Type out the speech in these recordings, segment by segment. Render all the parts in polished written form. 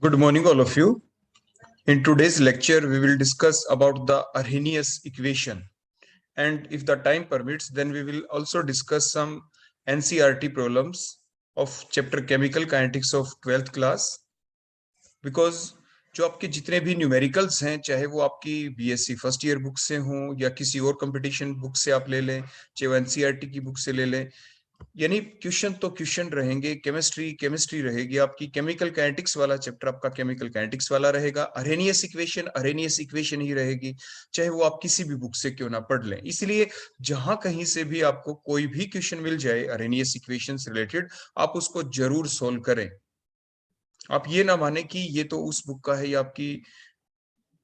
Good morning, all of you. In today's lecture, we will discuss about the Arrhenius equation. And if the time permits, then we will also discuss some NCERT problems of chapter Chemical Kinetics of 12th class. Because जो आपके जितने भी numericals हैं, चाहे वो आपकी BSc first year book से हों या किसी और कंपटीशन बुक से आप ले लें, चाहे वो एनसीईआरटी की बुक से ले लें, यानी क्वेश्चन तो क्वेश्चन रहेंगे। केमिस्ट्री रहेगी आपकी, केमिकल काइनेटिक्स वाला चैप्टर आपका केमिकल काइनेटिक्स वाला रहेगा। अरेनियस इक्वेशन ही रहेगी, चाहे वो आप किसी भी बुक से क्यों ना पढ़ लें। इसलिए जहां कहीं से भी आपको कोई भी क्वेश्चन मिल जाए अरेनियस इक्वेशन से रिलेटेड, आप उसको जरूर सोल्व करें। आप ये ना माने कि ये तो उस बुक का है, ये आपकी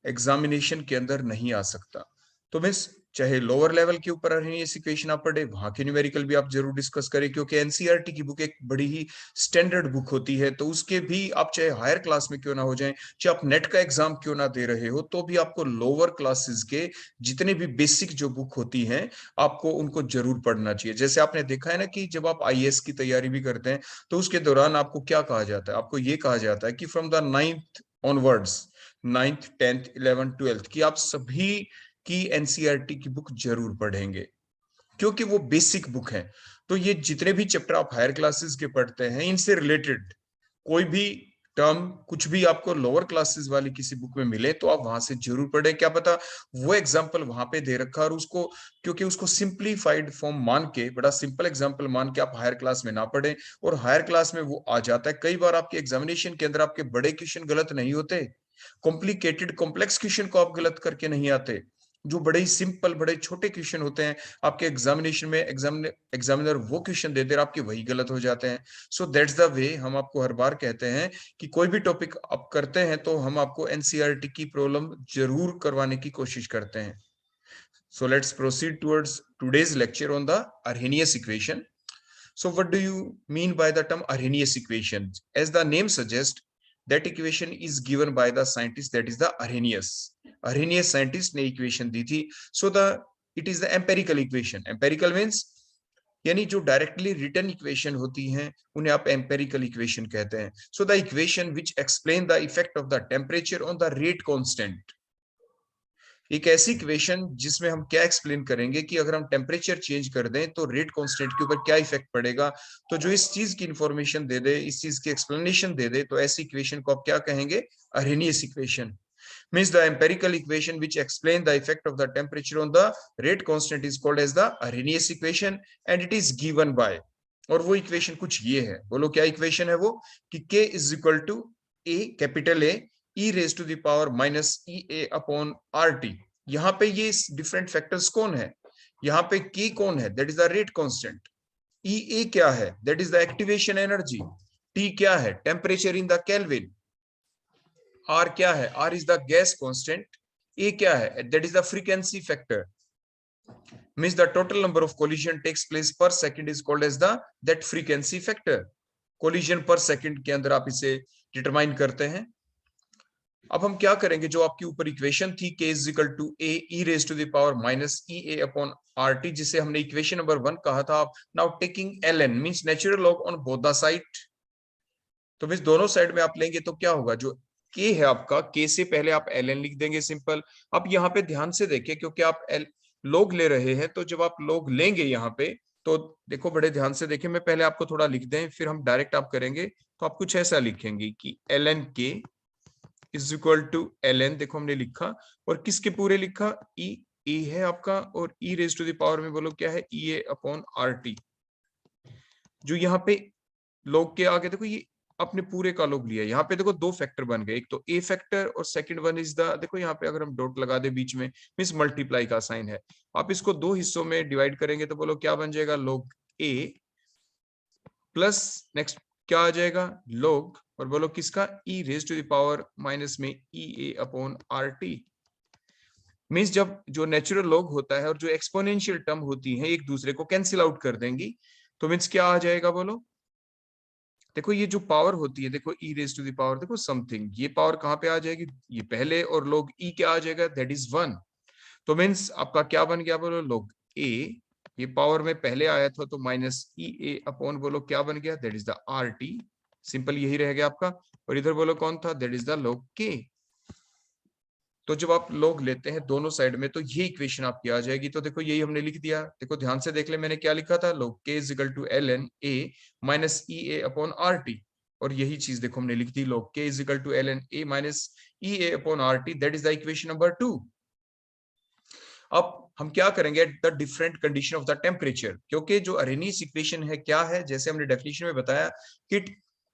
एग्जामिनेशन के अंदर नहीं आ सकता। तो मिस चाहे लोअर लेवल के ऊपर अरेनियस इक्वेशन आप पढ़े, वहां के न्यूमेरिकल भी आप जरूर डिस्कस करें, क्योंकि एनसीईआरटी की बुक एक बड़ी ही स्टैंडर्ड बुक होती है। तो उसके भी आप चाहे हायर क्लास में क्यों ना हो जाएं, चाहे आप नेट का एग्जाम क्यों ना दे रहे हो, तो भी आपको लोअर क्लासेस के जितने भी बेसिक जो बुक होती हैं, आपको उनको जरूर पढ़ना चाहिए। जैसे आपने देखा है ना कि जब आप आईएएस की तैयारी भी करते हैं, तो उसके दौरान आपको क्या कहा जाता है, आपको ये कहा जाता है कि from the 9th onwards, 9th 10th 11th 12th की आप सभी की एनसीईआरटी की बुक जरूर पढ़ेंगे, क्योंकि वो बेसिक बुक है। तो ये जितने भी चैप्टर आप हायर क्लासेस के पढ़ते हैं, इनसे रिलेटेड कोई भी टर्म, कुछ भी आपको लोअर क्लासेस वाली किसी बुक में मिले, तो आप वहां से जरूर पढ़ें। क्या पता वो एग्जाम्पल वहां पे दे रखा, और उसको, क्योंकि उसको सिंप्लीफाइड फॉर्म मान के, बड़ा सिंपल एग्जाम्पल मान के आप हायर क्लास में ना पढ़ें, और हायर क्लास में वो आ जाता है। कई बार आपके एग्जामिनेशन के अंदर आपके बड़े क्वेश्चन गलत नहीं होते, कॉम्प्लिकेटेड कॉम्प्लेक्स क्वेश्चन को आप गलत करके नहीं आते, जो बड़े ही सिंपल बड़े छोटे क्वेश्चन होते हैं, आपके एग्जामिनेशन में एग्जामिनर वो क्वेश्चन दे दे, आपके वही गलत हो जाते हैं। So that's the way. हम आपको हर बार कहते हैं कि कोई भी टॉपिक आप करते हैं, तो हम आपको एनसीईआरटी की प्रॉब्लम जरूर करवाने की कोशिश करते हैं। So let's proceed towards today's lecture on the Arrhenius equation. So what do you mean by the term Arrhenius equation? As the name suggests, that equation is given by the scientist, that is the Arrhenius. Arrhenius scientist ने equation दी थी. So it is the empirical equation. Empirical means यानी जो directly written equation होती हैं, उन्हें आप empirical equation कहते हैं। So the equation which explain the effect of the temperature on the rate constant. एक ऐसी इक्वेशन जिसमें हम क्या एक्सप्लेन करेंगे कि अगर हम टेम्परेचर चेंज कर दें तो रेट कांस्टेंट के ऊपर क्या इफेक्ट पड़ेगा। तो जो इस चीज की इंफॉर्मेशन दे दे, इस चीज की एक्सप्लेनेशन दे दे, तो ऐसी इक्वेशन को आप क्या कहेंगे? Arrhenius equation. Means the empirical equation which explain the effect of the temperature on the rate constant is called as the Arrhenius equation, and it is given by, और वो इक्वेशन कुछ ये है, बोलो क्या इक्वेशन है वो, कि K is equal to A, capital A, E raise to the power minus E A upon R T. यहाँ पे ये डिफरेंट फैक्टर्स कौन है, यहाँ पे K कौन है, that is the rate constant. E A क्या है, that is the activation energy. T क्या है, temperature in the kelvin. R क्या है, R is the gas constant. A क्या है, that is the frequency factor. Means the total number of collision takes place per second is called as the that frequency factor. Collision per second के अंदर आप इसे determine करते हैं। अब हम क्या करेंगे, जो आपकी ऊपर इक्वेशन थी k is equal to A E raise to the power minus E A upon R T, जिसे हमने इक्वेशन नंबर 1 कहा था, now taking L N means natural log on both the side. तो मींस दोनों side में आप लेंगे तो क्या होगा, जो के है आपका, के से पहले आप एल एन लिख देंगे, सिंपल। अब यहाँ पे ध्यान से देखिए, क्योंकि आप लोग ले रहे हैं, तो जब आप लोग लेंगे यहाँ पे, तो देखो बड़े ध्यान से देखिए, मैं पहले आपको थोड़ा लिख दें, फिर हम डायरेक्ट आप करेंगे। तो आप कुछ ऐसा लिखेंगे कि L N K is equal to L N, देखो हमने लिखा, और किसके पूरे लिखा, ई ए है आपका, और ई रेज टू द पावर में बोलो क्या है, ई ए अपॉन आर टी। जो यहाँ पे लोग के आगे देखो, ये अपने पूरे का लोग लिया, यहाँ पे देखो दो फैक्टर बन गए, एक तो ए फैक्टर और सेकंड वन इज द, देखो यहाँ पे अगर हम डॉट लगा दे बीच में, मींस मल्टीप्लाई का साइन है। आप इसको दो हिस्सों में डिवाइड करेंगे तो बोलो क्या बन जाएगा, लॉग ए प्लस नेक्स्ट क्या आ जाएगा, लॉग, और बोलो किसका, E raise to the power minus में E A upon R T. Means जब जो नेचुरल लॉग होता है और जो एक्सपोनेंशियल टर्म होती है एक दूसरे को कैंसिल आउट कर देंगी, तो मींस क्या आ जाएगा, बोलो। देखो ये जो पावर होती है, देखो ई रेज टू द पावर, देखो समथिंग, ये पावर कहाँ पे आ जाएगी, ये पहले, और लोग ई क्या आ जाएगा, दैट इज 1। तो मीन्स आपका क्या बन गया, बोलो लोग ए, ये पावर में पहले आया था तो माइनस ई ए अपॉन, बोलो क्या बन गया, that is the R T. Simple यही रह गया आपका। और इधर बोलो कौन था, that is the log k। तो जब आप log लेते हैं दोनों साइड में तो ये इक्वेशन आपकी आ जाएगी। तो देखो यही हमने लिख दिया, देखो ध्यान से देख ले, मैंने क्या लिखा था, log k is equal to ln a minus ea upon rt। और यही चीज देखो हमने लिख दी, log k is equal to ln a minus ea upon rt, that is the equation number 2। अब हम क्या करेंगे, the different condition of the temperature, क्योंकि जो अरेनियस इक्वेशन है क्या है, जैसे हमने डेफिनेशन में बताया कि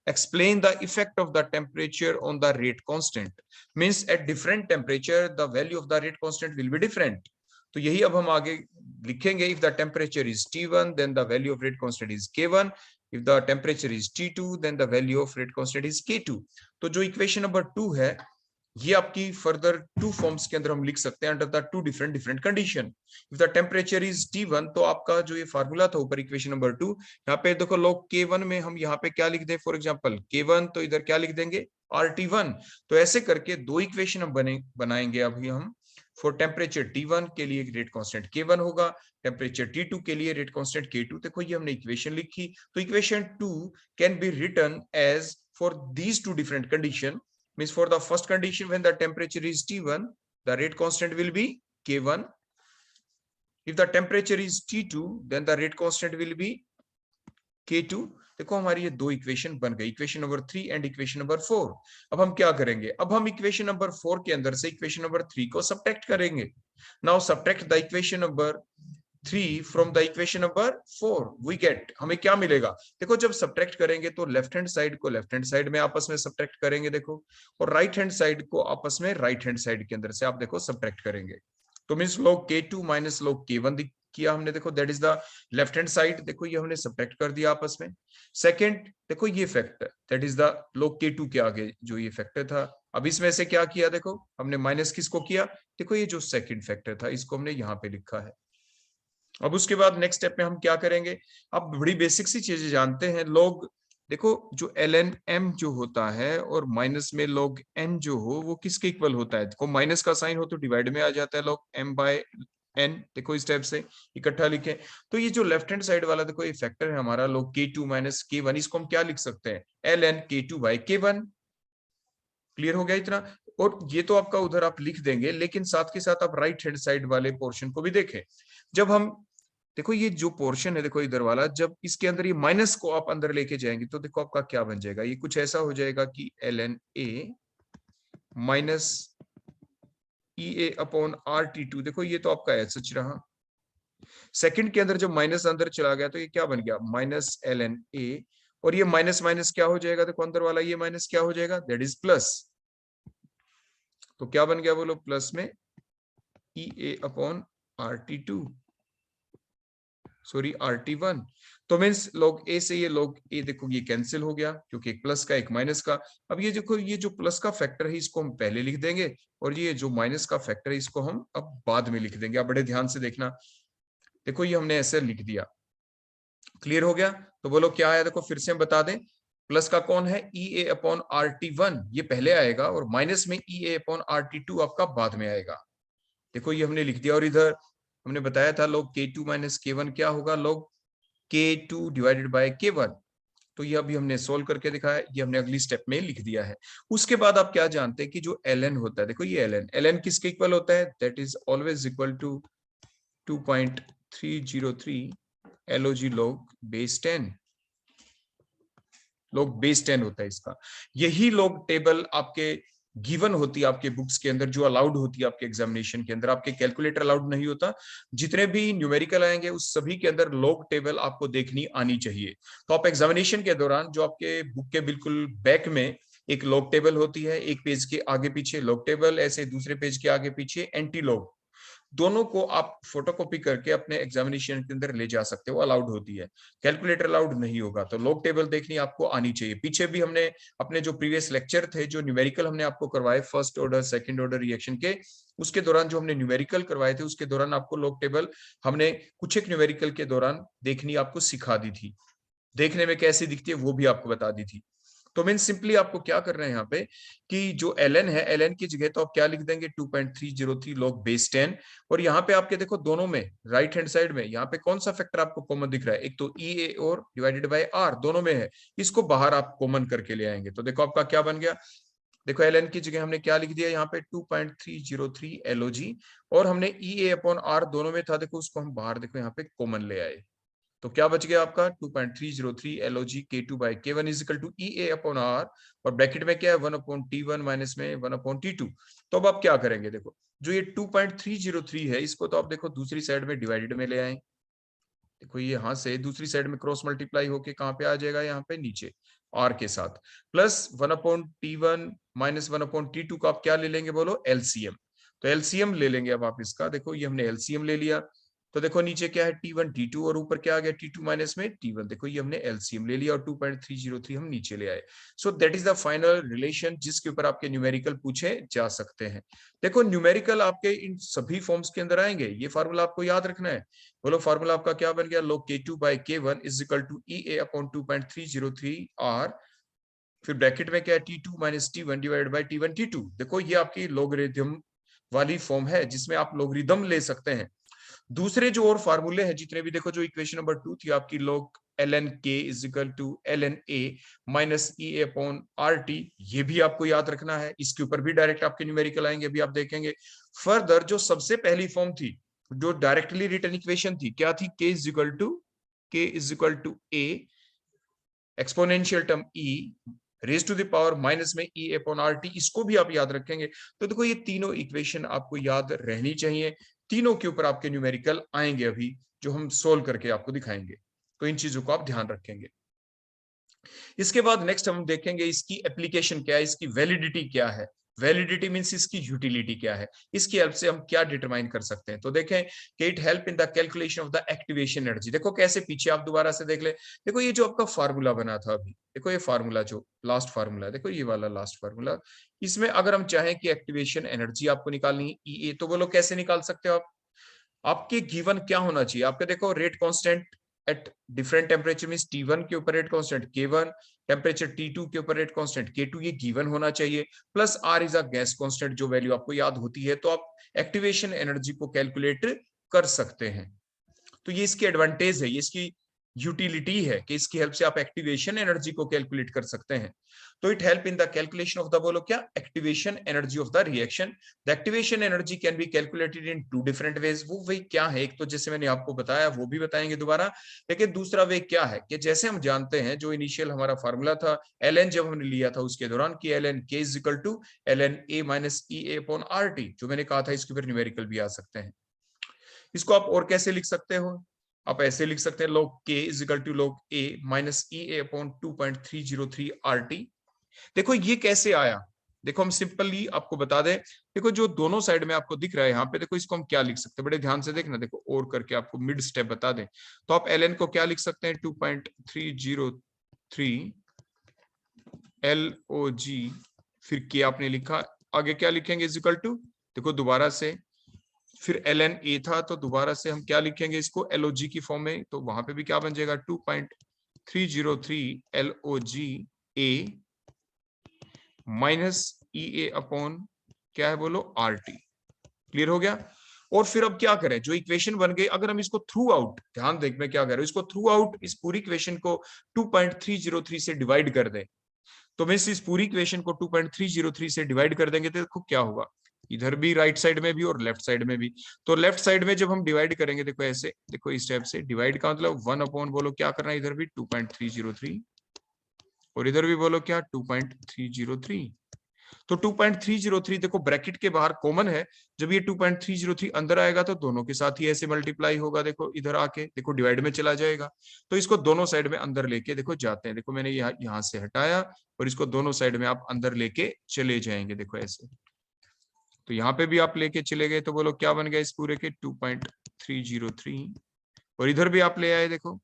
explain the effect of the temperature on the rate constant, means at different temperature the value of the rate constant will be different। तो यही अब हम आगे लिखेंगे, if the temperature is T1 then the value of rate constant is K1, if the temperature is T2 then the value of rate constant is K2। तो जो equation number 2 है ये आपकी फर्दर टू फॉर्म्स के अंदर हम लिख सकते हैं, under the two different different condition. If the temperature is T1 तो आपका जो ये फार्मूला था ऊपर इक्वेशन नंबर 2, यहाँ पे देखो log K1 में हम यहाँ पे क्या लिख दें, फॉर एग्जांपल K1 तो इधर क्या लिख देंगे RT1। तो ऐसे करके दो इक्वेशन हम बनाएंगे अभी हम। फॉर टेम्परेचर T1 के लिए रेट कांस्टेंट K1 होगा, टेम्परेचर T2 के लिए रेट कांस्टेंट K2। देखो ये हमने इक्वेशन लिखी। तो equation 2 can be written as for these two different condition, means for the first condition when the temperature is T1 the rate constant will be K1, if the temperature is T2 then the rate constant will be K2। देखो हमारी ये दो equation बन गई, equation number 3 and equation number 4। अब हम क्या करेंगे, अब हम इक्वेशन नंबर 4 के अंदर से इक्वेशन नंबर 3 को सब्ट्रैक्ट करेंगे। Now subtract the equation number 3 from the equation number 4, we get, हमें क्या मिलेगा, देखो जब सब्ट्रैक्ट करेंगे तो लेफ्ट हैंड साइड को लेफ्ट हैंड साइड में आपस में सब्ट्रैक्ट करेंगे देखो, और राइट हैंड साइड को आपस में राइट हैंड साइड के अंदर से आप देखो सब्ट्रैक्ट करेंगे। तो means log K2 minus log K1 किया हमने, देखो that is the left hand side, देखो ये हमने सब्ट्रैक्ट कर दिया आपस में। सेकंड देखो ये factor that is the log K2 के आगे जो ये फैक्टर था, अब इसमें से क्या किया, देखो हमने माइनस किसको किया, देखो ये जो सेकंड फैक्टर था इसको हमने यहाँ पे लिखा है। अब उसके बाद नेक्स्ट स्टेप में हम क्या करेंगे, आप बड़ी बेसिक सी चीजें जानते हैं, लोग देखो जो ln m जो होता है और माइनस में log n जो हो वो किसके इक्वल होता है, देखो माइनस का साइन हो तो डिवाइड में आ जाता है log m बाय n। देखो इस टाइप से इकट्ठा लिखें, तो ये जो लेफ्ट हैंड साइड वाला देखो ये फैक्टर है हमारा log K2 माइनस K1, इसको हम क्या लिख सकते हैं ln K2 bye K1। Clear हो गया इतना। और ये तो आपका उधर आप लिख देंगे, लेकिन साथ के साथ आप राइट हैंड साइड वाले पोर्शन को भी देखें। जब हम देखो ये जो पोर्शन है देखो इधर वाला, जब इसके अंदर ये माइनस को आप अंदर लेके जाएंगे तो देखो आपका क्या बन जाएगा, ये कुछ ऐसा हो जाएगा कि ln a minus ea upon RT2। देखो ये तो आपका ऐसा सच रहा, सेकंड के अंदर जब माइनस अंदर चला गया तो ये क्या बन गया माइनस ln a, और ये माइनस माइनस क्या हो जाएगा, देखो अंदर वाला ये माइनस क्या हो जाएगा, दैट इज प्लस। तो क्या बन गया बोलो, प्लस में ea upon RT2 sorry RT1। तो मीन्स log a से ये log a देखो ये कैंसिल हो गया क्योंकि एक प्लस का एक माइनस का। अब ये देखो ये जो प्लस का फैक्टर है इसको हम पहले लिख देंगे, और ये जो माइनस का फैक्टर है इसको हम अब बाद में लिख देंगे। आप बड़े ध्यान से देखना, देखो ये हमने ऐसे लिख दिया। क्लियर हो गया, तो बोलो क्या है, देखो फिर से हम बता दें, प्लस का कौन है ea अपॉन RT1 ये पहले आएगा, और माइनस में ea अपॉन RT2 आपका बाद में आएगा। देखो ये हमने लिख दिया, और इधर हमने बताया था log K2 माइनस K1 क्या होगा, log K2 divided by K1। तो ये अभी हमने सोल्व करके दिखाया, ये हमने अगली स्टेप में लिख दिया है। उसके बाद आप क्या जानते हैं कि जो ln होता है, देखो ये ln किसके इक्वल होता है, that is always equal to 2.303 log log base 10, log base 10 होता है इसका। यही log टेबल आपके गिवन होती है आपके बुक्स के अंदर, जो अलाउड होती है आपके एग्जामिनेशन के अंदर। आपके कैलकुलेटर अलाउड नहीं होता, जितने भी न्यूमेरिकल आएंगे उस सभी के अंदर लॉग टेबल आपको देखनी आनी चाहिए। तो आप एग्जामिनेशन के दौरान जो आपके बुक के बिल्कुल बैक में एक लॉग टेबल होती है, एक पेज के आगे पीछे लॉग टेबल, ऐसे दूसरे पेज के आगे पीछे एंटी लॉग, दोनों को आप फोटोकॉपी करके अपने एग्जामिनेशन के अंदर ले जा सकते हो, अलाउड होती है। कैलकुलेटर अलाउड नहीं होगा, तो लॉग टेबल देखनी आपको आनी चाहिए। पीछे भी हमने अपने जो प्रीवियस लेक्चर थे, जो न्यूमेरिकल हमने आपको करवाए first order second order reaction के, उसके दौरान जो हमने न्यूमेरिकल करवाए थे उसके दौरान आपको लॉग टेबल हमने कुछ एक न्यूमेरिकल के दौरान देखनी आपको सिखा दी थी, देखने में कैसी दिखती है वो भी आपको बता दी थी। तो मीन सिंपली आपको क्या करना है यहाँ पे कि जो ln है, ln की जगह तो आप क्या लिख देंगे 2.303 log base 10, और यहाँ पे आपके देखो दोनों में राइट हैंड साइड में यहाँ पे कौन सा फैक्टर आपको कॉमन दिख रहा है, एक तो EA और डिवाइडेड बाय R दोनों में है, इसको बाहर आप कॉमन करके ले आएंगे। तो देखो आपका क्या बन गया, देखो ln की जगह हमने क्या लिख दिया यहाँ पे 2.303 log, और हमने EA अपॉन R दोनों में था, देखो उसको हम बाहर देखो यहाँ पे कॉमन ले आए। तो क्या बच गया आपका 2.303 log K2 by K1 is equal to EA upon R, और ब्रैकेट में क्या है 1 अपॉन T1 माइनस में 1 अपॉन T2। तो अब आप क्या करेंगे, देखो जो ये 2.303 है इसको तो आप देखो दूसरी साइड में डिवाइडेड में ले आए, देखो ये यहां से दूसरी साइड में क्रॉस मल्टीप्लाई होके कहां पे आ जाएगा, यहाँ पे नीचे R के साथ, plus 1 upon T1 minus 1 upon T2 का आप क्या ले लेंगे बोलो, LCM। तो LCM ले लेंगे अब आप इसका, देखो ये हमने LCM ले लिया, तो देखो नीचे क्या है T1 T2 और ऊपर क्या आ गया T2 माइनस में T1, देखो ये हमने LCM ले लिया और 2.303 हम नीचे ले आए। So that is the final relation जिसके ऊपर आपके न्यूमेरिकल पूछे जा सकते हैं। देखो न्यूमेरिकल आपके इन सभी फॉर्म्स के अंदर आएंगे, ये फार्मूला आपको याद रखना है। बोलो फार्मूला आपका क्या बन गया, log K2 by K1 is equal to EA upon 2.303 R, फिर ब्रैकेट में क्या है T2 minus T1 divided by T1 T2। देखो ये आपकी लॉगरिथम वाली फॉर्म है जिसमें आप लॉगरिथम ले सकते हैं। दूसरे जो और फार्मूले हैं जितने भी, देखो जो इक्वेशन नंबर 2 थी आपकी log ln k is equal to ln a minus EA upon RT, ये भी आपको याद रखना है, इसके ऊपर भी डायरेक्ट आपके न्यूमेरिकल आएंगे, अभी आप देखेंगे। फर्दर जो सबसे पहली फॉर्म थी जो डायरेक्टली रिटन इक्वेशन थी, क्या थी, k is equal to a exponential term e raise to the power minus में E अपॉन RT, इसको भी आप याद रखेंगे। तो देखो ये तीनों इक्वेशन आपको याद रहनी चाहिए, तीनों के ऊपर आपके न्यूमेरिकल आएंगे अभी जो हम सोल्व करके आपको दिखाएंगे, तो इन चीजों को आप ध्यान रखेंगे। इसके बाद नेक्स्ट हम देखेंगे इसकी एप्लीकेशन क्या है, इसकी वैलिडिटी क्या है। वैलिडिटी मींस इसकी यूटिलिटी क्या है, इसकी हेल्प से हम क्या डिटरमाइन कर सकते हैं। तो देखें कि it help in the calculation of the activation energy. देखो कैसे, पीछे आप दोबारा से देख ले, देखो ये जो आपका फार्मूला बना था अभी, देखो ये फार्मूला जो लास्ट फार्मूला है, देखो ये वाला लास्ट फार्मूला, इसमें अगर हम चाहें कि एक्टिवेशन एनर्जी आपको निकालनी है EA, तो बोलो कैसे निकाल सकते हो आप। आपके गिवन क्या होना चाहिए, आपके देखो rate constant at different temperature means T1 के ऊपर rate constant K1, temperature T2 के ऊपर रेट कांस्टेंट K2, ये गिवन होना चाहिए, plus R is a gas constant, जो वैल्यू आपको याद होती है, तो आप एक्टिवेशन एनर्जी को कैलकुलेट कर सकते हैं। तो ये इसकी एडवांटेज है, ये इसकी यूटिलिटी है कि इसकी हेल्प से आप एक्टिवेशन एनर्जी को कैलकुलेट कर सकते हैं। तो it help in the calculation of the, बोलो क्या, activation energy of the reaction. The activation energy can be calculated in 2 different ways. वो वे क्या है, एक तो जैसे मैंने आपको बताया वो भी बताएंगे दोबारा, लेकिन दूसरा वे क्या है कि जैसे हम जानते हैं जो इनिशियल हमारा फार्मूला था ln जब हमने लिया था उसके दौरान कि ln k is equal to ln a minus EA upon RT, जो मैंने कहा था इसके ऊपर न्यूमेरिकल भी आ सकते हैं। इसको आप और कैसे लिख सकते हो, आप ऐसे लिख सकते हैं log k is equal to log a minus EA upon 2.303 RT। देखो ये कैसे आया, देखो हम सिंपली आपको बता दें, देखो जो दोनों साइड में आपको दिख रहा है यहाँ पे, देखो इसको हम क्या लिख सकते हैं, बड़े ध्यान से देखना, देखो और करके आपको मिड स्टेप बता दें, तो आप ln को क्या लिख सकते हैं 2.303 log, फिर k आपने लिखा, आगे क्या लिखेंगे इज इक्वल टू, देखो दोबारा से फिर ln a था तो दोबारा से हम क्या लिखेंगे इसको log की फॉर्म में, तो वहां पे भी क्या बन जाएगा 2.303 log a minus EA upon क्या है बोलो RT। क्लियर हो गया। और फिर अब क्या करें, जो इक्वेशन बन गई अगर हम इसको थ्रू आउट, ध्यान देख मैं क्या कर रहा हूं, इसको थ्रू आउट इस पूरी इक्वेशन को 2.303 से डिवाइड कर दें, तो मैं इस पूरी इक्वेशन को 2.303 से डिवाइड कर देंगे तो देखो क्या होगा, इधर भी राइट साइड में भी और लेफ्ट साइड में भी। तो लेफ्ट साइड में जब हम डिवाइड करेंगे, देखो ऐसे, देखो इस टाइप से डिवाइड का मतलब 1 अपॉन बोलो क्या करना है, इधर भी 2.303 और इधर भी बोलो क्या 2.303। तो 2.303 देखो ब्रैकेट के बाहर कॉमन है, जब ये 2.303 अंदर आएगा तो दोनों के साथ ही ऐसे मल्टीप्लाई होगा, देखो इधर आके देखो डिवाइड में चला जाएगा, तो इसको दोनों साइड में अंदर लेके देखो जाते हैं, देखो मैंने यहाँ से हटाया और इसको दोनों साइड में आप अंदर लेके चले जाएंगे, देखो ऐसे, तो यहाँ पे भी आप लेके चले गए तो बोलो क्या बन गया इस पूरे के 2.303 और इधर भी आप ले आए देखो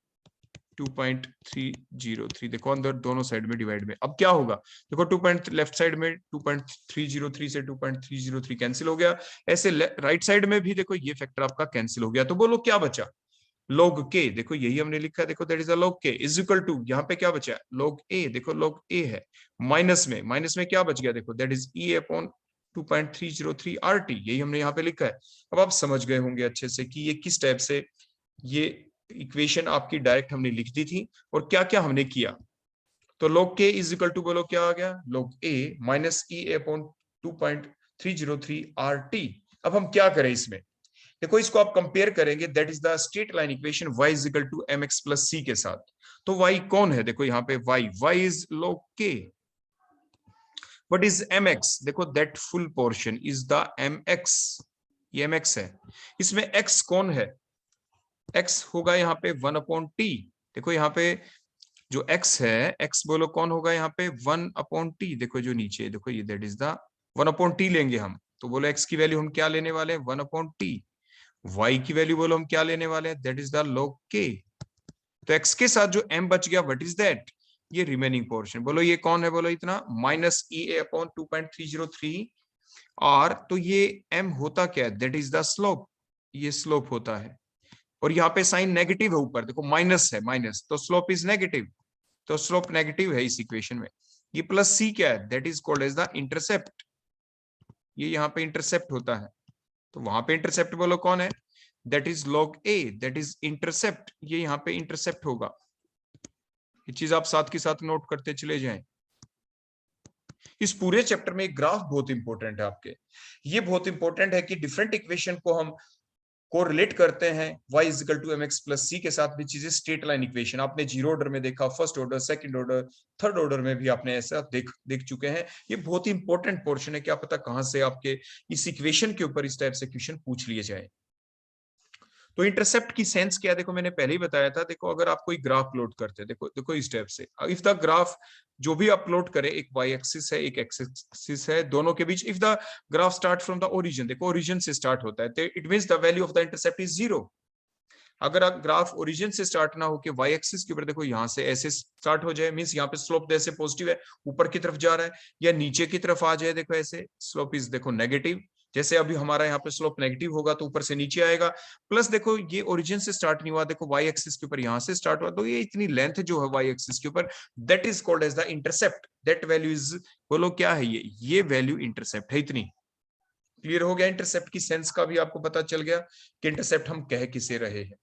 2.303, देखो अंदर दोनों साइड में डिवाइड में, अब क्या होगा देखो 2. लेफ्ट साइड में 2.303 से 2.303 कैंसिल हो गया, ऐसे राइट साइड में भी देखो ये फैक्टर आपका कैंसिल हो गया, तो बोलो क्या बचा, log k, देखो यही हमने लिखा है, देखो that is a log k is equal to, यहाँ पे क्या बचा log a, देखो log a है, माइनस में क्या बच गया, देखो that is e upon 2.303 RT, यही हमने यहाँ पे लिखा है। अब आप समझ गए होंगे अच्छे से कि ये किस टाइप से ये इक्वेशन आपकी डायरेक्ट हमने लिख दी थी और क्या क्या हमने किया। तो log k is equal to, बोलो क्या आ गया, log a minus e upon 2.303 RT। अब हम क्या करें इसमें, देखो इसको आप कंपेयर करेंगे, that is the straight line equation y is equal to mx plus c के साथ। तो y कौन है, देखो यहाँ पे y is log k। What is mx, देखो that full portion is the mx, ये mx है। इसमें x कौन है, x होगा यहाँ पे 1 अपॉन टी। देखो यहाँ पे जो x है, x बोलो कौन होगा यहाँ पे 1 अपॉन टी। देखो जो नीचे देखो ये that is the 1 upon T लेंगे हम, तो बोलो x की वैल्यू हम क्या लेने वाले हैं 1 अपॉन टी। y की वैल्यू बोलो हम क्या लेने वाले हैं, that is the log k। तो x के साथ जो m बच गया, व्हाट इज दैट, ये रिमेनिंग पोर्शन, बोलो ये कौन है, बोलो इतना minus E A upon 2.303 r। तो ये m होता क्या है, दैट इज द स्लोप, ये स्लोप होता है। और यहाँ पे साइन नेगेटिव है, ऊपर देखो माइनस है, माइनस तो स्लोप इज नेगेटिव, तो स्लोप नेगेटिव है इस इक्वेशन में। ये प्लस सी क्या है, that is called as the intercept, ये यहाँ पे इंटरसेप्ट होता है। तो वहां पे इंटरसेप्ट बोलो कौन है, that is log a, that is intercept, ये यहाँ पे इंटरसेप्ट होगा। ये चीज आप साथ के साथ नोट करते चले जाएं। इस पूरे चैप्टर में एक ग्राफ बहुत इंपॉर्टेंट है आपके, ये बहुत इंपॉर्टेंट है कि डिफरेंट इक्वेशन को हम कोरिलेट करते हैं y is equal to mx plus c के साथ भी चीजें स्ट्रेट लाइन इक्वेशन आपने जीरो ऑर्डर में देखा, first order, second order, third order में भी आपने ऐसा देख चुके हैं। ये बहुत ही इंपॉर्टेंट पोर्शन है, क्या पता कहां से आपके इस इक्वेशन के ऊपर इस टाइप से क्वेश्चन पूछ लिए जाए। तो इंटरसेप्ट की सेंस क्या है, देखो मैंने पहले ही बताया था, देखो अगर आप कोई ग्राफ प्लॉट करते हैं, देखो देखो इस टाइप से, इफ द ग्राफ जो भी अपलोड करे, एक वाई एक्सिस है एक एक्स एक्सिस है, दोनों के बीच if the graph start from the origin, देखो ओरिजिन से स्टार्ट होता है, तो it means the value of the intercept is 0। अगर आप ग्राफ ओरिजिन से स्टार्ट ना होके वाई एक्सिस के ऊपर देखो यहाँ से ऐसे स्टार्ट हो जाए, मींस यहाँ पे स्लोप जैसे पॉजिटिव है ऊपर की तरफ जा रहा है, या नीचे की तरफ आ जाए, देखो ऐसे स्लोप इज देखो नेगेटिव, जैसे अभी हमारा यहाँ पे स्लोप नेगेटिव होगा तो ऊपर से नीचे आएगा। प्लस देखो ये ओरिजिन से स्टार्ट नहीं हुआ, देखो वाई एक्सिस के ऊपर यहाँ से स्टार्ट हुआ, तो ये इतनी लेंथ जो है वाई एक्सिस के ऊपर, that is called as the intercept, that value is, बोलो क्या है ये वैल्यू इंटरसेप्ट है। इतनी क्लियर हो गया, इंटरसेप्ट की सेंस का भी आपको पता चल गया कि इंटरसेप्ट हम कह किसे रहे हैं।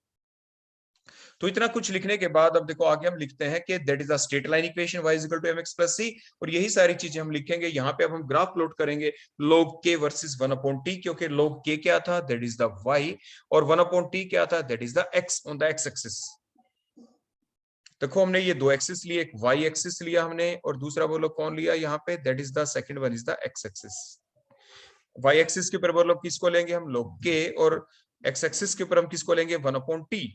तो इतना कुछ लिखने के बाद अब देखो आगे हम लिखते हैं कि that is a straight line equation y is equal to mx plus c, और यही सारी चीजें हम लिखेंगे यहाँ पे। अब हम ग्राफ प्लॉट करेंगे log k versus 1 upon t, क्योंकि log k क्या था, दैट इज द y, और 1 अपॉन t क्या था, that is the x on the x axis. देखो हमने ये दो एक्सिस लिए, एक y एक्सिस लिया हमने और दूसरा बोलो कौन लिया यहाँ पे, that is the second one is the x axis. y axis के ऊपर बोलो किसको लेंगे हम, log k, और x एक्सिस के ऊपर हम किसको लेंगे 1 अपॉन t।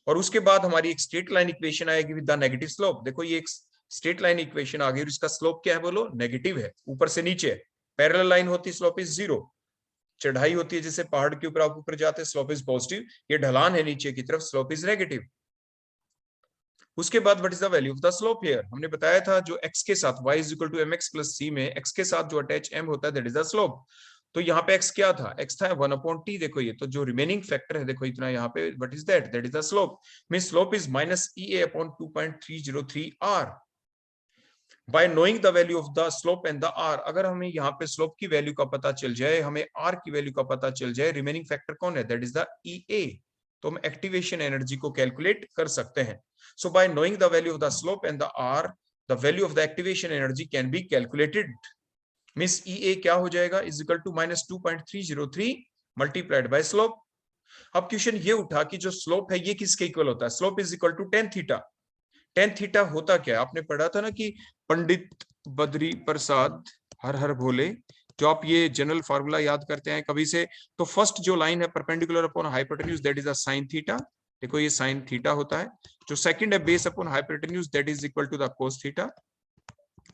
और उसके बाद हमारी एक स्ट्रेट लाइन इक्वेशन आएगी विद द नेगेटिव स्लोप। देखो ये एक स्ट्रेट लाइन इक्वेशन आ गई और इसका स्लोप क्या है, बोलो नेगेटिव है, ऊपर से नीचे। पैरेलल लाइन होती स्लोप इज 0, चढ़ाई होती है जैसे पहाड़ के ऊपर आप ऊपर जाते हैं स्लोप इज पॉजिटिव, ये ढलान है नीचे की तरफ, स्लोप इज नेगेटिव। उसके बाद what is the value of the slope here, हमने बताया था जो x के साथ y is equal to mx plus c में x के साथ जो अटैच m होता है दैट इज द स्लोप। तो यहाँ पे x क्या था, x था 1 अपॉन t, देखो ये तो जो रिमेनिंग फैक्टर है देखो इतना यहाँ पे, what is that, that is the slope, means slope is minus ea upon 2.303 r। Bye knowing the value of the slope and the r, अगर हमें यहाँ पे स्लोप की वैल्यू का पता चल जाए, हमें r की वैल्यू का पता चल जाए, रिमेनिंग फैक्टर कौन है, दैट इज द ea, तो हम एक्टिवेशन एनर्जी को कैलकुलेट कर सकते हैं। So by knowing the value of the slope and the r, the value of the activation energy can be calculated, means ea क्या हो जाएगा, is equal to minus 2.303 multiplied by slope. अब question ये उठा कि जो स्लोप है ये किसके इक्वल होता है, slope is equal to tan theta. Tan theta होता क्या है, आपने पढ़ा था ना कि पंडित बद्री प्रसाद हर हर भोले, जो आप ये जनरल फार्मूला याद करते हैं कभी से, तो फर्स्ट जो लाइन है perpendicular upon hypotenuse that is a sine theta, देखो ये साइन थीटा होता है। जो सेकंड है base upon hypotenuse that is equal to the cos theta,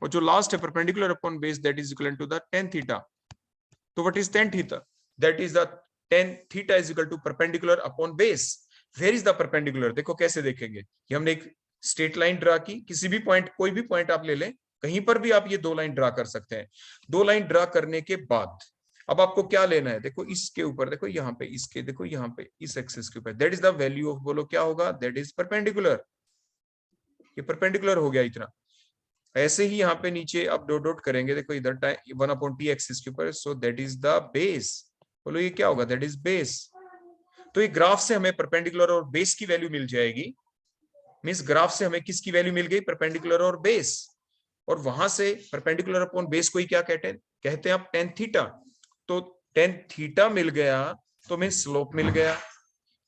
और जो लास्ट है perpendicular upon base that is equal to the tan theta. तो what is tan theta, that is the tan theta is equal to perpendicular upon base. Where is the perpendicular, देखो कैसे देखेंगे, ये हमने एक स्ट्रेट लाइन ड्रा की, किसी भी पॉइंट, कोई भी पॉइंट आप ले लें, कहीं पर भी आप ये दो लाइन ड्रा कर सकते हैं। दो लाइन ड्रा करने के बाद अब आपको क्या लेना है, देखो इसके ऊपर, देखो यहाँ पे, इसके देखो यहाँ पे, इस एक्सिस के ऊपर, that is the value of, बोलो क्या होगा, दैट इज परपेंडिकुलर। ये परपेंडिकुलर हो गया इतना। ऐसे ही यहाँ पे नीचे आप डॉट डॉट करेंगे, देखो इधर 1/t एक्सिस के ऊपर, so that is the base. बोलो ये क्या होगा, दैट इज बेस। तो ये ग्राफ से हमें परपेंडिकुलर और बेस की वैल्यू मिल जाएगी। मींस ग्राफ से हमें किसकी वैल्यू मिल गई, परपेंडिकुलर और बेस। और वहां से परपेंडिकुलर अपॉन बेस को ही क्या कहते हैं आप, टेन थीटा। तो टेन थीटा मिल गया तो मीन स्लोप मिल गया।